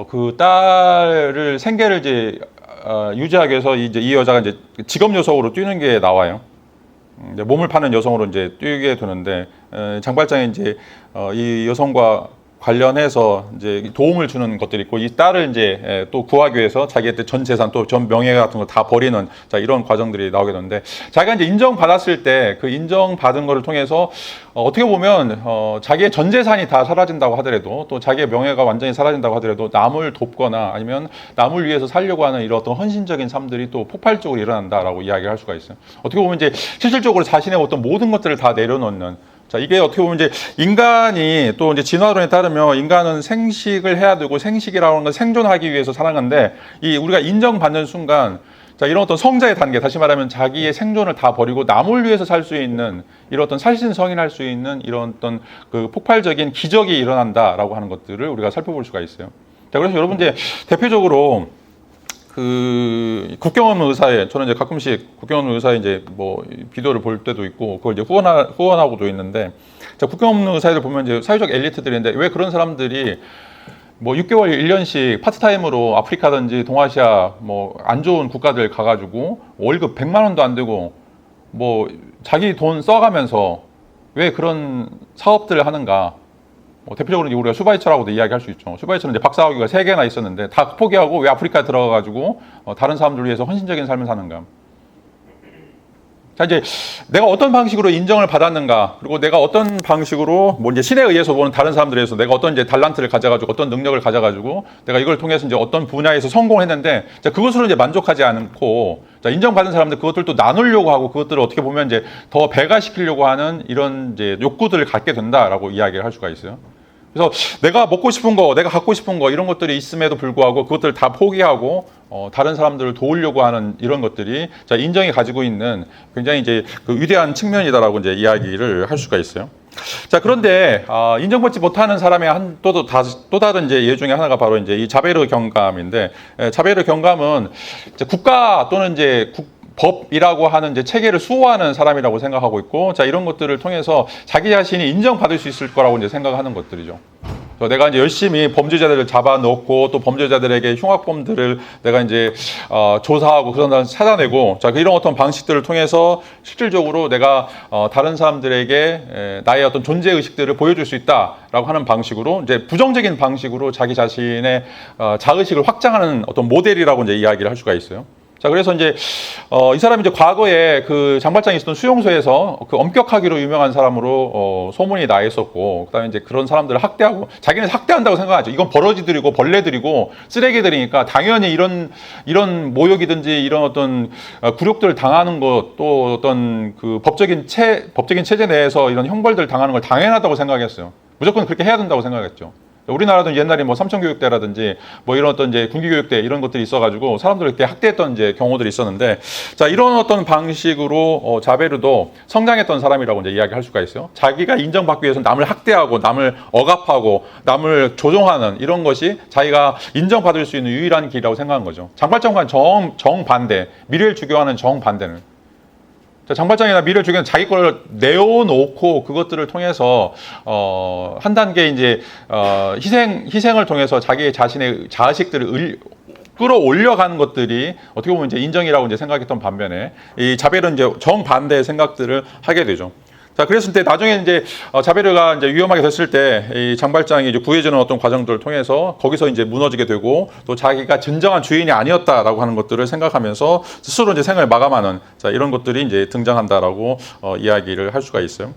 그 딸을 생계를 이제 유지하기 위해서 이제 이 여자가 이제 직업 요석으로 뛰는 게 나와요. 몸을 파는 여성으로 이제 뛰게 되는데 장발장이 이제 이 여성과 관련해서 이제 도움을 주는 것들이 있고 이 딸을 이제 또 구하기 위해서 자기의 전 재산 또 전 명예 같은 거 다 버리는 자 이런 과정들이 나오게 되는데 자기가 이제 인정받았을 때 그 인정받은 거를 통해서 어떻게 보면 자기의 전 재산이 다 사라진다고 하더라도 또 자기의 명예가 완전히 사라진다고 하더라도 남을 돕거나 아니면 남을 위해서 살려고 하는 이런 어떤 헌신적인 삶들이 또 폭발적으로 일어난다라고 이야기를 할 수가 있어요. 어떻게 보면 이제 실질적으로 자신의 어떤 모든 것들을 다 내려놓는 자, 이게 어떻게 보면 이제 인간이 또 이제 진화론에 따르면 인간은 생식을 해야 되고 생식이라고 하는 건 생존하기 위해서 살아가는데 우리가 인정받는 순간 자, 이런 어떤 성자의 단계, 다시 말하면 자기의 생존을 다 버리고 남을 위해서 살 수 있는 이런 어떤 살신성인할 수 있는 이런 어떤 그 폭발적인 기적이 일어난다라고 하는 것들을 우리가 살펴볼 수가 있어요. 자, 그래서 여러분 이제 대표적으로 그 국경 없는 의사에 저는 이제 가끔씩 국경 없는 의사에 이제 뭐 비디오를 볼 때도 있고 그걸 이제 후원하고도 있는데 자 국경 없는 의사들 보면 이제 사회적 엘리트들인데 왜 그런 사람들이 뭐 6개월 1년씩 파트타임으로 아프리카든지 동아시아 뭐 안 좋은 국가들 가가지고 월급 100만 원도 안 되고 뭐 자기 돈 써가면서 왜 그런 사업들을 하는가? 대표적으로 우리가 슈바이처라고도 이야기할 수 있죠. 슈바이처는 이제 박사학위가 3개나 있었는데 다 포기하고 왜 아프리카에 들어가가지고 다른 사람들을 위해서 헌신적인 삶을 사는가. 자, 이제 내가 어떤 방식으로 인정을 받았는가, 그리고 내가 어떤 방식으로 뭐 이제 신에 의해서 보는 다른 사람들에 의해서 내가 어떤 이제 달란트를 가져가지고 어떤 능력을 가져가지고 내가 이걸 통해서 이제 어떤 분야에서 성공했는데 자, 그것으로 이제 만족하지 않고 자, 인정받은 사람들 그것들 또 나누려고 하고 그것들을 어떻게 보면 이제 더 배가시키려고 하는 이런 이제 욕구들을 갖게 된다라고 이야기를 할 수가 있어요. 그래서 내가 먹고 싶은 거, 내가 갖고 싶은 거 이런 것들이 있음에도 불구하고 그것들을 다 포기하고 다른 사람들을 도우려고 하는 이런 것들이 자, 인정이 가지고 있는 굉장히 이제 그 위대한 측면이다라고 이제 이야기를 할 수가 있어요. 자, 그런데 인정받지 못하는 사람의 또 다른 이제 예 중에 하나가 바로 이제 이 자베르 경감인데 자베르 경감은 이제 국가 또는 이제 법이라고 하는 이제 체계를 수호하는 사람이라고 생각하고 있고, 자, 이런 것들을 통해서 자기 자신이 인정받을 수 있을 거라고 이제 생각하는 것들이죠. 내가 이제 열심히 범죄자들을 잡아놓고 또 범죄자들에게 흉악범들을 내가 이제 조사하고 그런 다음에 찾아내고 자, 이런 어떤 방식들을 통해서 실질적으로 내가 다른 사람들에게 나의 어떤 존재 의식들을 보여줄 수 있다라고 하는 방식으로 이제 부정적인 방식으로 자기 자신의 자의식을 확장하는 어떤 모델이라고 이제 이야기를 할 수가 있어요. 자, 그래서 이제 이 사람이 이제 과거에 그 장발장이 있었던 수용소에서 그 엄격하기로 유명한 사람으로 소문이 나 있었고, 그다음에 이제 그런 사람들을 학대하고 자기는 학대한다고 생각하죠. 이건 버러지들이고 벌레들이고 쓰레기들이니까 당연히 이런 모욕이든지 이런 어떤 굴욕들을 당하는 것, 또 어떤 그 법적인 체제 내에서 이런 형벌들 당하는 걸 당연하다고 생각했어요. 무조건 그렇게 해야 된다고 생각했죠. 우리나라도 옛날에 뭐 삼천교육대라든지 뭐 이런 어떤 이제 군기교육대 이런 것들이 있어가지고 사람들을 이렇게 학대했던 이제 경우들이 있었는데, 자, 이런 어떤 방식으로 자베르도 성장했던 사람이라고 이제 이야기할 수가 있어요. 자기가 인정받기 위해서 남을 학대하고 남을 억압하고 남을 조종하는 이런 것이 자기가 인정받을 수 있는 유일한 길이라고 생각한 거죠. 장발장과 정반대, 미래를 주교하는 정반대는. 장발장이나 미래를 주교는 자기 걸 내어놓고 그것들을 통해서 한 단계 이제 희생을 통해서 자기 자신의 자식들을 끌어올려가는 것들이 어떻게 보면 이제 인정이라고 이제 생각했던 반면에 이 자베르는 이제 정반대의 생각들을 하게 되죠. 자, 그랬을 때 나중에 이제 자베르가 이제 위험하게 됐을 때 이 장발장이 이제 구해주는 어떤 과정들을 통해서 거기서 이제 무너지게 되고 또 자기가 진정한 주인이 아니었다라고 하는 것들을 생각하면서 스스로 이제 생을 마감하는 자, 이런 것들이 이제 등장한다라고 이야기를 할 수가 있어요.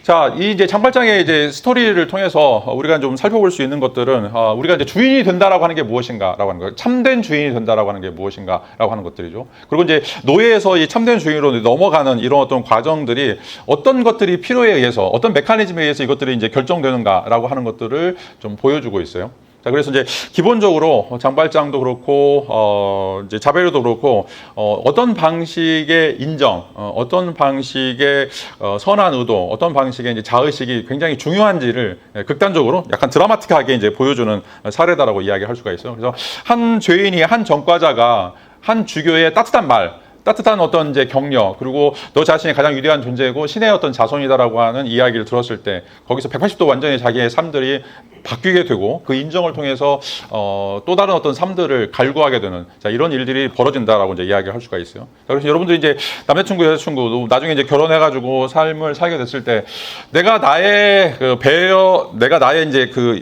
자, 이 이제 장발장의 이제 스토리를 통해서 우리가 좀 살펴볼 수 있는 것들은 우리가 이제 주인이 된다라고 하는 게 무엇인가라고 하는 거예요. 참된 주인이 된다라고 하는 게 무엇인가라고 하는 것들이죠. 그리고 이제 노예에서 이 참된 주인으로 넘어가는 이런 어떤 과정들이 어떤 것들이 필요에 의해서 어떤 메커니즘에 의해서 이것들이 이제 결정되는가라고 하는 것들을 좀 보여주고 있어요. 자, 그래서 이제 기본적으로 장발장도 그렇고 이제 자베르도 그렇고 어떤 방식의 인정, 어떤 방식의 선한 의도, 어떤 방식의 이제 자의식이 굉장히 중요한지를 극단적으로 약간 드라마틱하게 이제 보여주는 사례다라고 이야기할 수가 있어요. 그래서 한 죄인이 한 전과자가 한 주교의 따뜻한 말, 따뜻한 어떤 이제 격려, 그리고 너 자신이 가장 위대한 존재고 신의 어떤 자손이다라고 하는 이야기를 들었을 때 거기서 180도 완전히 자기의 삶들이 바뀌게 되고 그 인정을 통해서 또 다른 어떤 삶들을 갈구하게 되는 자, 이런 일들이 벌어진다라고 이제 이야기를 할 수가 있어요. 자, 그래서 여러분들이 이제 남자친구, 여자친구 나중에 이제 결혼해가지고 삶을 살게 됐을 때 내가 나의 내가 나의 이제 그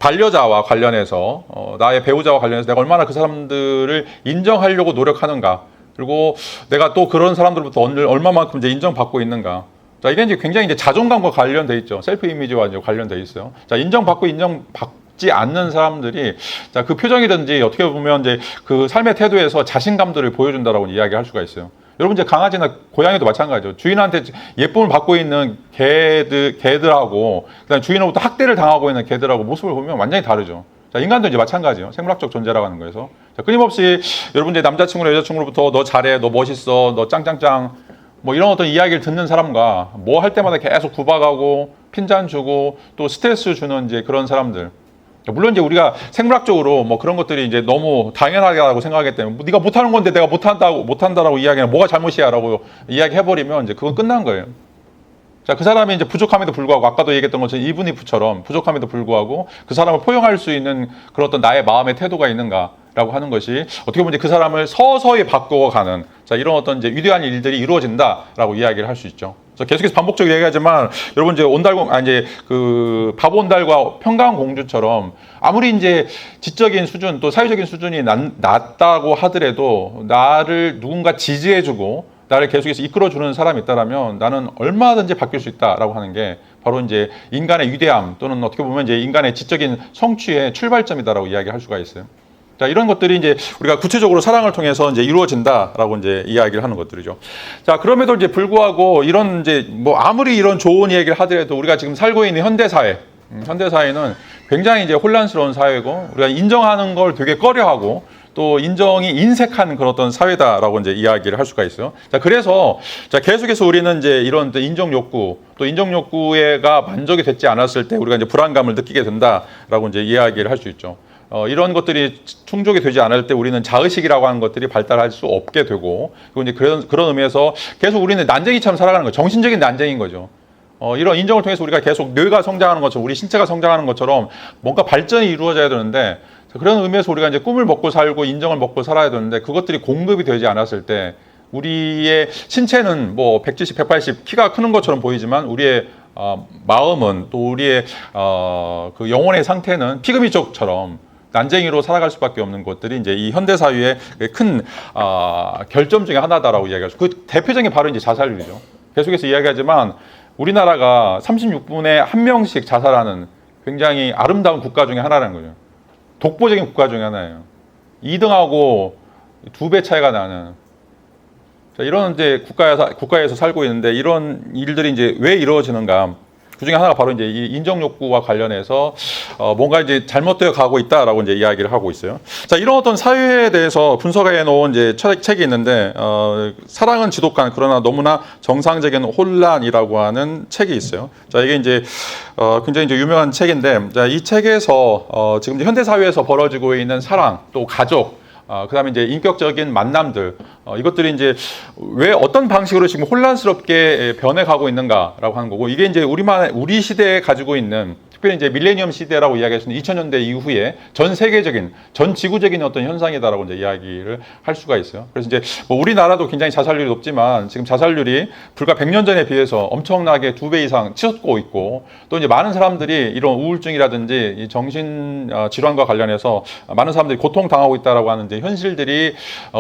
반려자와 관련해서 나의 배우자와 관련해서 내가 얼마나 그 사람들을 인정하려고 노력하는가. 그리고 내가 또 그런 사람들로부터 얼마만큼 이제 인정받고 있는가. 자, 이게 이제 굉장히 이제 자존감과 관련돼 있죠. 셀프 이미지와 이제 관련돼 있어요. 자, 인정받고 인정받지 않는 사람들이 자, 그 표정이든지 어떻게 보면 이제 그 삶의 태도에서 자신감들을 보여준다라고 이야기할 수가 있어요. 여러분 이제 강아지나 고양이도 마찬가지죠. 주인한테 예쁨을 받고 있는 개들하고 그다음 주인으로부터 학대를 당하고 있는 개들하고 모습을 보면 완전히 다르죠. 자, 인간도 이제 마찬가지요. 생물학적 존재라고 하는 거에서. 자, 끊임없이 여러분 이제 남자친구나 여자친구로부터 너 잘해, 너 멋있어, 너 짱짱짱 뭐 이런 어떤 이야기를 듣는 사람과 뭐 할 때마다 계속 구박하고 핀잔 주고 또 스트레스 주는 이제 그런 사람들. 물론 이제 우리가 생물학적으로 뭐 그런 것들이 이제 너무 당연하다고 생각하기 때문에 네가 못하는 건데 내가 못한다라고 이야기하면 뭐가 잘못이야라고 이야기해버리면 이제 그건 끝난 거예요. 자, 그 사람이 이제 부족함에도 불구하고 아까도 얘기했던 것처럼 이브니프처럼 부족함에도 불구하고 그 사람을 포용할 수 있는 그런 어떤 나의 마음의 태도가 있는가라고 하는 것이 어떻게 보면 이제 그 사람을 서서히 바꿔가는 자, 이런 어떤 이제 위대한 일들이 이루어진다라고 이야기를 할 수 있죠. 그래서 계속해서 반복적으로 얘기하지만 여러분 이제 이제 그 바보온달과 평강공주처럼 아무리 이제 지적인 수준 또 사회적인 수준이 낮다고 하더라도 나를 누군가 지지해주고 나를 계속해서 이끌어주는 사람이 있다라면 나는 얼마든지 바뀔 수 있다라고 하는 게 바로 이제 인간의 위대함 또는 어떻게 보면 이제 인간의 지적인 성취의 출발점이다라고 이야기할 수가 있어요. 자, 이런 것들이 이제 우리가 구체적으로 사랑을 통해서 이제 이루어진다라고 이제 이야기를 하는 것들이죠. 자, 그럼에도 이제 불구하고 이런 이제 뭐 아무리 이런 좋은 얘기를 하더라도 우리가 지금 살고 있는 현대사회는 굉장히 이제 혼란스러운 사회고 우리가 인정하는 걸 되게 꺼려하고 또 인정이 인색한 그런 어떤 사회다라고 이제 이야기를 할 수가 있어요. 자, 그래서 자, 계속해서 우리는 이제 이런 인정 욕구, 또 인정 욕구가 만족이 되지 않았을 때 우리가 이제 불안감을 느끼게 된다라고 이제 이야기를 할 수 있죠. 이런 것들이 충족이 되지 않을 때 우리는 자의식이라고 하는 것들이 발달할 수 없게 되고 그리고 이제 그런 의미에서 계속 우리는 난쟁이처럼 살아가는 거예요. 정신적인 난쟁인 거죠. 이런 인정을 통해서 우리가 계속 뇌가 성장하는 것처럼 우리 신체가 성장하는 것처럼 뭔가 발전이 이루어져야 되는데 그런 의미에서 우리가 이제 꿈을 먹고 살고 인정을 먹고 살아야 되는데 그것들이 공급이 되지 않았을 때 우리의 신체는 뭐 170, 180 키가 크는 것처럼 보이지만 우리의 마음은 또 우리의 그 영혼의 상태는 피그미족처럼 난쟁이로 살아갈 수밖에 없는 것들이 이제 이 현대 사회의 큰 결점 중에 하나다라고 이야기하죠. 그 대표적인 바로 이제 자살률이죠. 계속해서 이야기하지만 우리나라가 36분에 1명씩 자살하는 굉장히 아름다운 국가 중에 하나라는 거죠. 독보적인 국가 중에 하나예요. 2등하고 2배 차이가 나는 자, 이런 이제 국가에서 살고 있는데 이런 일들이 이제 왜 이루어지는가? 그 중에 하나가 바로 이제 이 인정 욕구와 관련해서 뭔가 이제 잘못되어 가고 있다라고 이제 이야기를 하고 있어요. 자, 이런 어떤 사회에 대해서 분석해 놓은 이제 책이 있는데 사랑은 지독한 그러나 너무나 정상적인 혼란이라고 하는 책이 있어요. 자, 이게 이제 굉장히 이제 유명한 책인데 자, 이 책에서 지금 이제 현대 사회에서 벌어지고 있는 사랑 또 가족 그다음에 이제 인격적인 만남들 이것들이 이제 왜 어떤 방식으로 지금 혼란스럽게 변해가고 있는가라고 하는 거고 이게 이제 우리 시대에 가지고 있는 특별히 이제 밀레니엄 시대라고 이야기하시는 2000년대 이후에 전 세계적인 전 지구적인 어떤 현상이다라고 이제 이야기를 할 수가 있어요. 그래서 이제 뭐 우리나라도 굉장히 자살률이 높지만 지금 자살률이 불과 100년 전에 비해서 엄청나게 2배 이상 치솟고 있고 또 이제 많은 사람들이 이런 우울증이라든지 이 정신 질환과 관련해서 많은 사람들이 고통당하고 있다라고 하는 이제 현실들이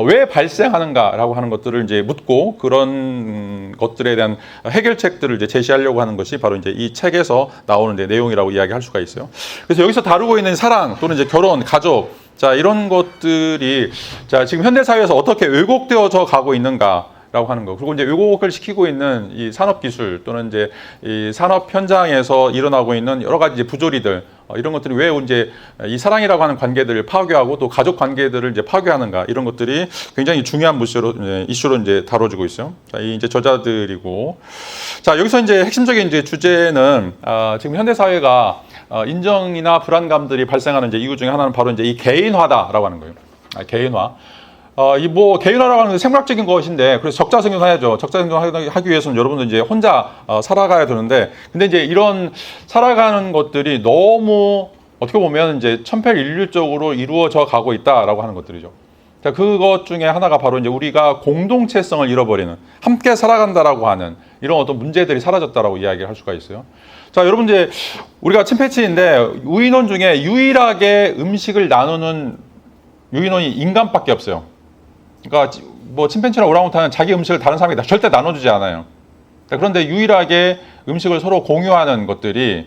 왜 발생하는가? 하는가라고 하는 것들을 이제 묻고 그런 것들에 대한 해결책들을 이제 제시하려고 하는 것이 바로 이제 이 책에서 나오는 이제 내용이라고 이야기할 수가 있어요. 그래서 여기서 다루고 있는 사랑 또는 이제 결혼, 가족, 자 이런 것들이 자 지금 현대 사회에서 어떻게 왜곡되어져 가고 있는가. 라고 하는 거. 그리고 이제 왜곡을 시키고 있는 이 산업 기술 또는 이제 이 산업 현장에서 일어나고 있는 여러 가지 이제 부조리들 이런 것들이 왜 이제 이 사랑이라고 하는 관계들을 파괴하고 또 가족 관계들을 이제 파괴하는가 이런 것들이 굉장히 중요한 이슈로 이제 다뤄지고 있어요. 자, 이 이제 저자들이고 자 여기서 이제 핵심적인 이제 주제는 지금 현대 사회가 인정이나 불안감들이 발생하는 이제 이유 중에 하나는 바로 이제 이 개인화다라고 하는 거예요. 개인화. 이 뭐 개인화라고 하는 게 생물학적인 것인데 그래서 적자 생존해야죠. 적자 생존하기 위해서는 여러분들 이제 혼자 살아가야 되는데 근데 이제 이런 살아가는 것들이 너무 어떻게 보면 이제 천편일률적으로 이루어져 가고 있다라고 하는 것들이죠. 자, 그것 중에 하나가 바로 이제 우리가 공동체성을 잃어버리는 함께 살아간다라고 하는 이런 어떤 문제들이 사라졌다라고 이야기를 할 수가 있어요. 자, 여러분 이제 우리가 침팬지인데 유인원 중에 유일하게 음식을 나누는 유인원이 인간밖에 없어요. 그러니까 뭐 침팬지나 오랑우탄은 자기 음식을 다른 사람에게 절대 나눠주지 않아요. 그런데 유일하게 음식을 서로 공유하는 것들이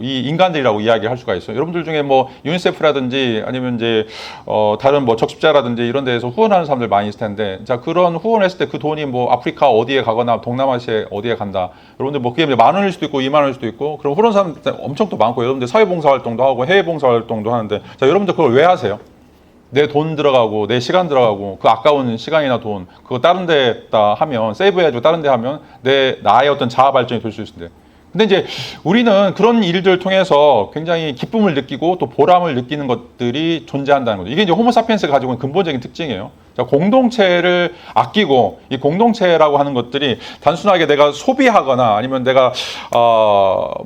이 인간들이라고 이야기할 수가 있어요. 여러분들 중에 뭐 유니세프라든지 아니면 이제 다른 뭐 적십자라든지 이런 데에서 후원하는 사람들 많이 있을 텐데, 자 그런 후원했을 때 그 돈이 뭐 아프리카 어디에 가거나 동남아시아 어디에 간다. 여러분들 뭐 그게 10,000원일 수도 있고 20,000원일 수도 있고, 그럼 후원 사람 엄청 또 많고, 여러분들 사회봉사 활동도 하고 해외 봉사 활동도 하는데, 자 여러분들 그걸 왜 하세요? 내 돈 들어가고 내 시간 들어가고 그 아까운 시간이나 돈 그거 다른 데다 하면 세이브해가지고 다른 데 하면 나의 어떤 자아 발전이 될 수 있는데, 근데 이제 우리는 그런 일들을 통해서 굉장히 기쁨을 느끼고 또 보람을 느끼는 것들이 존재한다는 거죠. 이게 이제 호모사피엔스가 가지고 있는 근본적인 특징이에요. 자, 공동체를 아끼고 이 공동체라고 하는 것들이 단순하게 내가 소비하거나 아니면 내가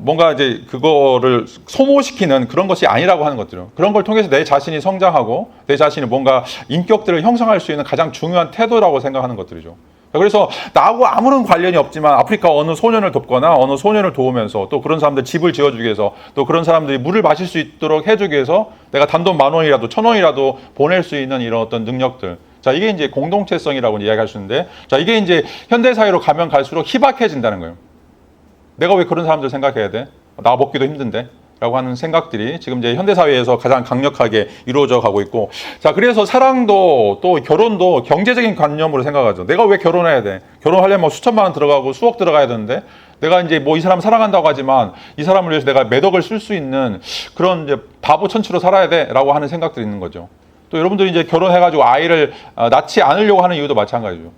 뭔가 이제 그거를 소모시키는 그런 것이 아니라고 하는 것들이요. 그런 걸 통해서 내 자신이 성장하고 내 자신이 뭔가 인격들을 형성할 수 있는 가장 중요한 태도라고 생각하는 것들이죠. 그래서 나하고 아무런 관련이 없지만 아프리카 어느 소년을 돕거나 어느 소년을 도우면서 또 그런 사람들 집을 지어주기 위해서 또 그런 사람들이 물을 마실 수 있도록 해주기 위해서 내가 단돈 10,000원이라도 1,000원이라도 보낼 수 있는 이런 어떤 능력들, 자 이게 이제 공동체성이라고 이야기할 수 있는데, 자 이게 이제 현대사회로 가면 갈수록 희박해진다는 거예요. 내가 왜 그런 사람들 생각해야 돼? 나 먹기도 힘든데? 라고 하는 생각들이 지금 이제 현대사회에서 가장 강력하게 이루어져 가고 있고, 자 그래서 사랑도 또 결혼도 경제적인 관념으로 생각하죠. 내가 왜 결혼해야 돼? 결혼하려면 뭐 수천만 원 들어가고 수억 들어가야 되는데, 내가 이제 뭐 이 사람 사랑한다고 하지만 이 사람을 위해서 내가 몇 억을 쓸 수 있는 그런 이제 바보 천치로 살아야 돼? 라고 하는 생각들이 있는 거죠. 또 여러분들이 이제 결혼해가지고 아이를 낳지 않으려고 하는 이유도 마찬가지죠.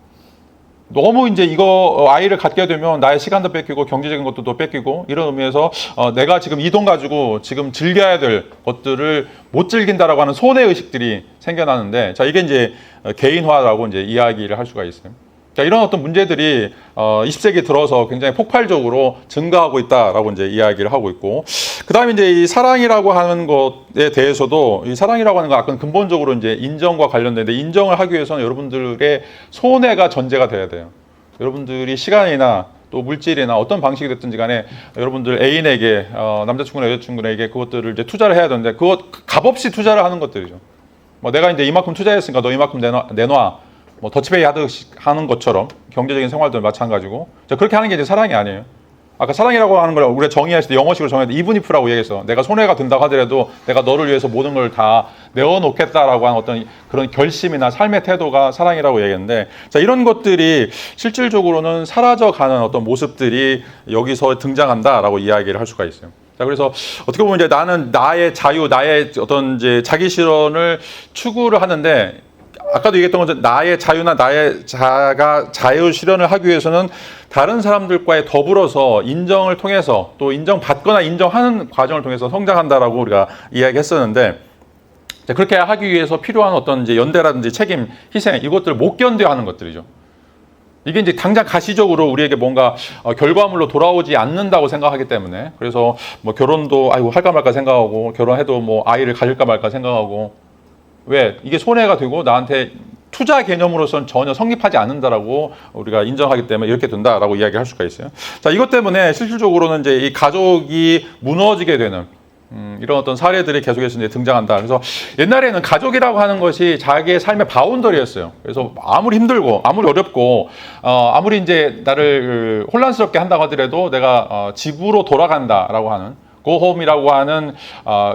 너무 이제 이거 아이를 갖게 되면 나의 시간도 뺏기고 경제적인 것도 또 뺏기고, 이런 의미에서 내가 지금 이 돈 가지고 지금 즐겨야 될 것들을 못 즐긴다라고 하는 손해 의식들이 생겨나는데, 자 이게 이제 개인화라고 이제 이야기를 할 수가 있어요. 자, 이런 어떤 문제들이 20세기 들어서 굉장히 폭발적으로 증가하고 있다라고 이제 이야기를 하고 있고, 그 다음에 이제 이 사랑이라고 하는 것에 대해서도 이 사랑이라고 하는 건 약간 근본적으로 이제 인정과 관련되는데, 인정을 하기 위해서는 여러분들의 손해가 전제가 돼야 돼요. 여러분들이 시간이나 또 물질이나 어떤 방식이 됐든지 간에 여러분들 애인에게 남자친구나 여자친구에게 그것들을 이제 투자를 해야 되는데, 그것 값없이 투자를 하는 것들이죠. 뭐 내가 이제 이만큼 투자했으니까 너 이만큼 내놔. 뭐 더치페이 하는 것처럼 경제적인 생활도 마찬가지고, 자 그렇게 하는 게 이제 사랑이 아니에요. 아까 사랑이라고 하는 걸 우리가 정의할 때 영어식으로 정의할 때 even if라고 얘기했어. 내가 손해가 된다고 하더라도 내가 너를 위해서 모든 걸 다 내어놓겠다라고 하는 어떤 그런 결심이나 삶의 태도가 사랑이라고 얘기했는데, 자 이런 것들이 실질적으로는 사라져가는 어떤 모습들이 여기서 등장한다라고 이야기를 할 수가 있어요. 자, 그래서 어떻게 보면 이제 나는 나의 자유, 나의 어떤 이제 자기 실현을 추구를 하는데, 아까도 얘기했던 것처럼 나의 자유나 나의 자유 실현을 하기 위해서는 다른 사람들과의 더불어서 인정을 통해서 또 인정받거나 인정하는 과정을 통해서 성장한다라고 우리가 이야기했었는데, 그렇게 하기 위해서 필요한 어떤 이제 연대라든지 책임, 희생, 이것들을 못 견뎌야 하는 것들이죠. 이게 이제 당장 가시적으로 우리에게 뭔가 결과물로 돌아오지 않는다고 생각하기 때문에, 그래서 뭐 결혼도 아이고 할까 말까 생각하고, 결혼해도 뭐 아이를 가질까 말까 생각하고, 왜? 이게 손해가 되고 나한테 투자 개념으로서는 전혀 성립하지 않는다라고 우리가 인정하기 때문에 이렇게 된다라고 이야기할 수가 있어요. 자, 이것 때문에 실질적으로는 이제 이 가족이 무너지게 되는, 이런 어떤 사례들이 계속해서 이제 등장한다. 그래서 옛날에는 가족이라고 하는 것이 자기의 삶의 바운더리였어요. 그래서 아무리 힘들고 아무리 어렵고 아무리 이제 나를 혼란스럽게 한다고 하더라도 내가 집으로 돌아간다라고 하는 고홈이라고 하는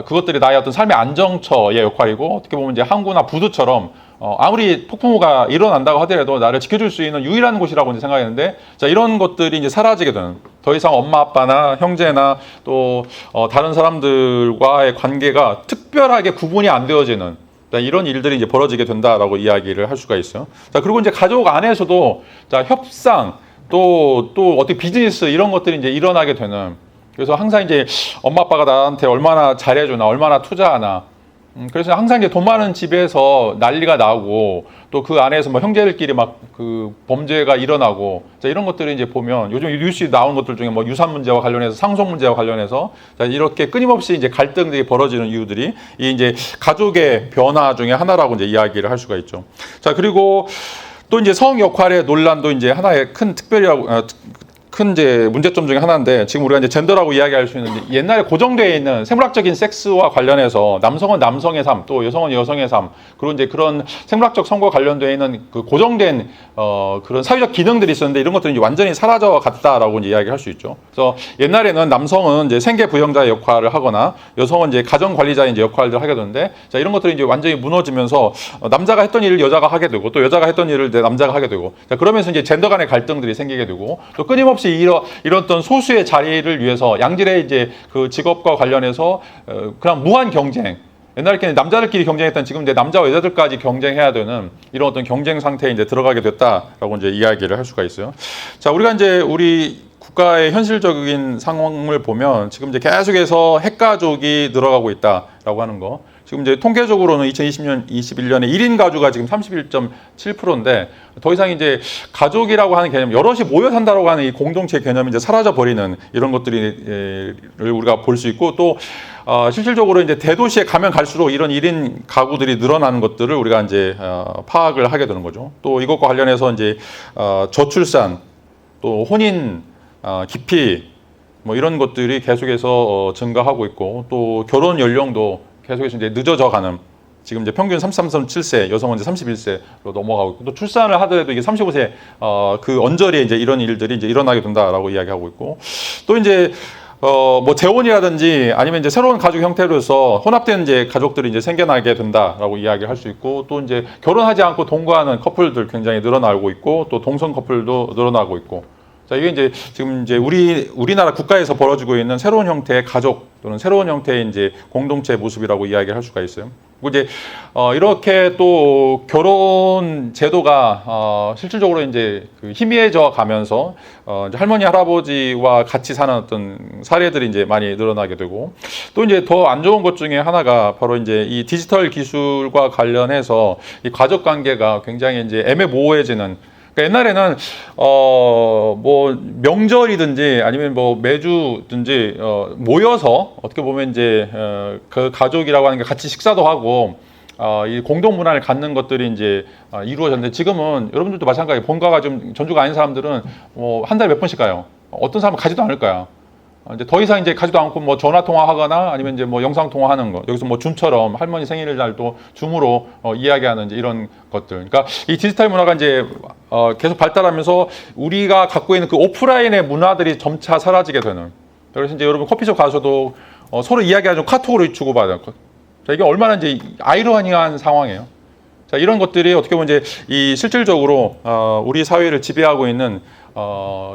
그것들이 나의 어떤 삶의 안정처의 역할이고, 어떻게 보면 이제 항구나 부두처럼 아무리 폭풍우가 일어난다고 하더라도 나를 지켜줄 수 있는 유일한 곳이라고 이제 생각했는데, 자, 이런 것들이 이제 사라지게 되는, 더 이상 엄마 아빠나 형제나 또 다른 사람들과의 관계가 특별하게 구분이 안 되어지는, 자, 이런 일들이 이제 벌어지게 된다라고 이야기를 할 수가 있어요. 자, 그리고 이제 가족 안에서도 자, 협상 또 어떻게 비즈니스 이런 것들이 이제 일어나게 되는, 그래서 항상 이제 엄마 아빠가 나한테 얼마나 잘해주나, 얼마나 투자하나, 그래서 항상 이제 돈 많은 집에서 난리가 나고, 또 그 안에서 뭐 형제들끼리 막 그 범죄가 일어나고, 자, 이런 것들을 이제 보면 요즘 뉴스에 나온 것들 중에 뭐 유산 문제와 관련해서, 상속 문제와 관련해서, 자, 이렇게 끊임없이 이제 갈등들이 벌어지는 이유들이 이 이제 가족의 변화 중에 하나라고 이제 이야기를 할 수가 있죠. 자, 그리고 또 이제 성 역할의 논란도 이제 하나의 큰 큰 이제 문제점 중에 하나인데, 지금 우리가 이제 젠더라고 이야기할 수 있는데, 옛날에 고정되어 있는 생물학적인 섹스와 관련해서 남성은 남성의 삶, 또 여성은 여성의 삶, 그리고 이제 그런 생물학적 성과 관련되어 있는 그 고정된 그런 사회적 기능들이 있었는데, 이런 것들이 이제 완전히 사라져 갔다라고 이제 이야기할 수 있죠. 그래서 옛날에는 남성은 이제 생계 부양자의 역할을 하거나 여성은 이제 가정 관리자의 이제 역할을 하게 되는데, 자, 이런 것들이 이제 완전히 무너지면서 남자가 했던 일을 여자가 하게 되고, 또 여자가 했던 일을 남자가 하게 되고, 자, 그러면서 이제 젠더 간의 갈등들이 생기게 되고, 또 끊임없이 이런 어떤 소수의 자리를 위해서 양질의 이제 그 직업과 관련해서 그냥 무한 경쟁. 옛날에는 남자들끼리 경쟁했던, 지금 이제 남자와 여자들까지 경쟁해야 되는 이런 어떤 경쟁 상태에 이제 들어가게 됐다라고 이제 이야기를 할 수가 있어요. 자, 우리가 이제 우리 국가의 현실적인 상황을 보면 지금 이제 계속해서 핵가족이 늘어가고 있다라고 하는 거. 지금 이제 통계적으로는 2020년, 21년에 1인 가구가 지금 31.7%인데, 더 이상 이제 가족이라고 하는 개념, 여럿이 모여 산다라고 하는 이 공동체 개념이 이제 사라져 버리는 이런 것들을 우리가 볼 수 있고, 또 실질적으로 이제 대도시에 가면 갈수록 이런 1인 가구들이 늘어나는 것들을 우리가 이제 파악을 하게 되는 거죠. 또 이것과 관련해서 이제 저출산, 또 혼인, 기피, 뭐 이런 것들이 계속해서 증가하고 있고, 또 결혼 연령도 계속해서 이제 늦어져 가는, 지금 이제 평균 33.7세, 여성은 이제 31세로 넘어가고 있고, 또 출산을 하더라도 이게 35세 그 언저리에 이제 이런 일들이 이제 일어나게 된다라고 이야기하고 있고, 또 이제 뭐 재혼이라든지 아니면 이제 새로운 가족 형태로서 혼합된 이제 가족들이 이제 생겨나게 된다라고 이야기를 할 수 있고, 또 이제 결혼하지 않고 동거하는 커플들 굉장히 늘어나고 있고, 또 동성 커플도 늘어나고 있고. 자, 이게 이제 지금 이제 우리나라 국가에서 벌어지고 있는 새로운 형태의 가족 또는 새로운 형태의 이제 공동체 모습이라고 이야기를 할 수가 있어요. 그리고 이제 이렇게 또 결혼 제도가 실질적으로 이제 그 희미해져 가면서 이제 할머니 할아버지와 같이 사는 어떤 사례들이 이제 많이 늘어나게 되고, 또 이제 더 안 좋은 것 중에 하나가 바로 이제 이 디지털 기술과 관련해서 이 가족 관계가 굉장히 이제 애매모호해지는. 그러니까 옛날에는 뭐 명절이든지 아니면 뭐 매주든지 모여서 어떻게 보면 이제 그 가족이라고 하는 게 같이 식사도 하고 이 공동 문화를 갖는 것들이 이제 이루어졌는데, 지금은 여러분들도 마찬가지, 본가가 좀 전주가 아닌 사람들은 뭐 한 달에 몇 번씩 가요. 어떤 사람은 가지도 않을 거야. 이제 더 이상 이제 가지도 않고 뭐 전화 통화하거나 아니면 이제 뭐 영상 통화하는 거, 여기서 뭐 줌처럼 할머니 생일날도 줌으로 이야기하는 이제 이런 것들. 그러니까 이 디지털 문화가 이제 계속 발달하면서 우리가 갖고 있는 그 오프라인의 문화들이 점차 사라지게 되는. 그래서 이제 여러분 커피숍 가서도 서로 이야기하는 카톡으로 주고받아요. 자, 이게 얼마나 이제 아이러니한 상황이에요. 자, 이런 것들이 어떻게 보면 이제 이 실질적으로 우리 사회를 지배하고 있는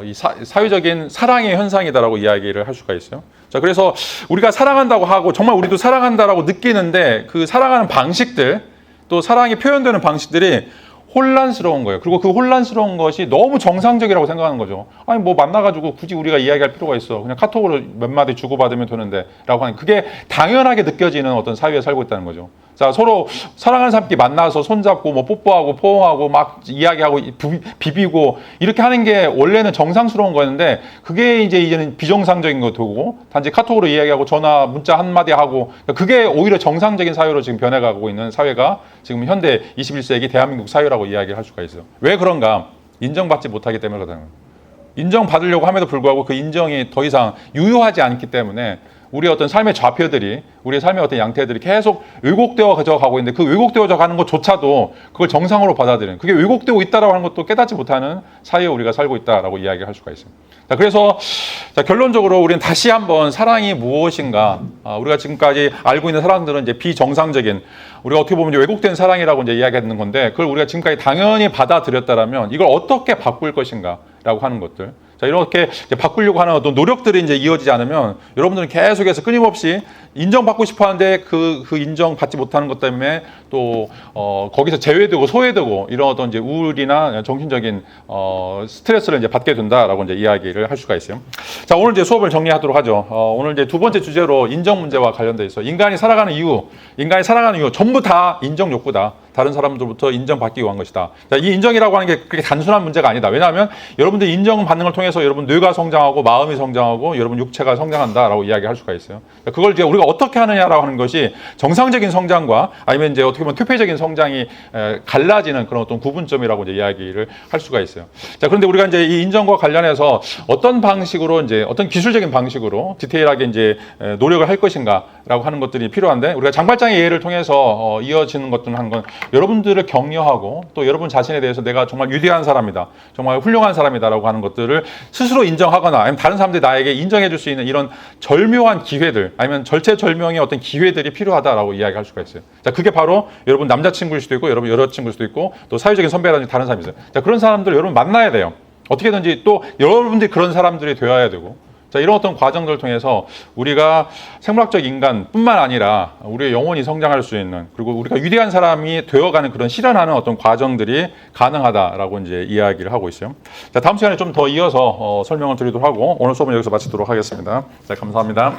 이 사회적인 사랑의 현상이다라고 이야기를 할 수가 있어요. 자, 그래서 우리가 사랑한다고 하고 정말 우리도 사랑한다라고 느끼는데, 그 사랑하는 방식들, 또 사랑이 표현되는 방식들이 혼란스러운 거예요. 그리고 그 혼란스러운 것이 너무 정상적이라고 생각하는 거죠. 아니 뭐 만나가지고 굳이 우리가 이야기할 필요가 있어, 그냥 카톡으로 몇 마디 주고받으면 되는데 라고 하는, 그게 당연하게 느껴지는 어떤 사회에 살고 있다는 거죠. 자, 서로 사랑하는 사람끼리 만나서 손잡고 뭐 뽀뽀하고 포옹하고 막 이야기하고 비비고 이렇게 하는 게 원래는 정상스러운 거였는데, 그게 이제는 비정상적인 거 되고, 단지 카톡으로 이야기하고 전화 문자 한마디 하고, 그게 오히려 정상적인 사회로 지금 변해가고 있는 사회가 지금 현대 21세기 대한민국 사회라고 이야기를 할 수가 있어요. 왜 그런가? 인정받지 못하기 때문에 그렇다는 거예요. 인정받으려고 함에도 불구하고 그 인정이 더 이상 유효하지 않기 때문에 우리의 어떤 삶의 좌표들이, 우리의 삶의 어떤 양태들이 계속 왜곡되어져 가고 있는데, 그 왜곡되어져 가는 것조차도 그걸 정상으로 받아들이는, 그게 왜곡되고 있다라고 하는 것도 깨닫지 못하는 사이에 우리가 살고 있다라고 이야기할 수가 있습니다. 자, 그래서 결론적으로 우리는 다시 한번 사랑이 무엇인가, 우리가 지금까지 알고 있는 사랑들은 이제 비정상적인, 우리가 어떻게 보면 이제 왜곡된 사랑이라고 이제 이야기하는 건데, 그걸 우리가 지금까지 당연히 받아들였다라면 이걸 어떻게 바꿀 것인가라고 하는 것들. 자, 이렇게 이제 바꾸려고 하는 어떤 노력들이 이제 이어지지 않으면 여러분들은 계속해서 끊임없이 인정받고 싶어 하는데 그 인정받지 못하는 것 때문에 또 거기서 제외되고 소외되고 이런 어떤 이제 우울이나 정신적인 스트레스를 이제 받게 된다라고 이제 이야기를 할 수가 있어요. 자, 오늘 이제 수업을 정리하도록 하죠. 오늘 이제 두 번째 주제로 인정 문제와 관련돼 있어. 인간이 살아가는 이유 전부 다 인정 욕구다. 다른 사람들부터 인정받기 위한 것이다. 자, 이 인정이라고 하는 게 그렇게 단순한 문제가 아니다. 왜냐하면 여러분들 인정 받는 걸 통해서 여러분 뇌가 성장하고 마음이 성장하고 여러분 육체가 성장한다라고 이야기할 수가 있어요. 그걸 이제 우리가 어떻게 하느냐라고 하는 것이 정상적인 성장과 아니면 이제 어떻게 보면 퇴폐적인 성장이 갈라지는 그런 어떤 구분점이라고 이제 이야기를 할 수가 있어요. 자, 그런데 우리가 이제 이 인정과 관련해서 어떤 방식으로 이제 어떤 기술적인 방식으로 디테일하게 이제 노력을 할 것인가라고 하는 것들이 필요한데, 우리가 장발장의 예를 통해서 이어지는 것들은 한 건 여러분들을 격려하고 또 여러분 자신에 대해서 내가 정말 위대한 사람이다, 정말 훌륭한 사람이다라고 하는 것들을 스스로 인정하거나 아니면 다른 사람들이 나에게 인정해 줄 수 있는 이런 절묘한 기회들, 아니면 절체절명의 어떤 기회들이 필요하다라고 이야기할 수가 있어요. 자, 그게 바로 여러분 남자친구일 수도 있고 여러분 여자친구일 수도 있고 또 사회적인 선배라든지 다른 사람이 있어요. 자, 그런 사람들 여러분 만나야 돼요. 어떻게든지 또 여러분들이 그런 사람들이 되어야 되고, 자, 이런 어떤 과정들을 통해서 우리가 생물학적 인간뿐만 아니라 우리의 영혼이 성장할 수 있는, 그리고 우리가 위대한 사람이 되어가는 그런 실현하는 어떤 과정들이 가능하다라고 이제 이야기를 하고 있어요. 자, 다음 시간에 좀 더 이어서 설명을 드리도록 하고 오늘 수업은 여기서 마치도록 하겠습니다. 자, 감사합니다.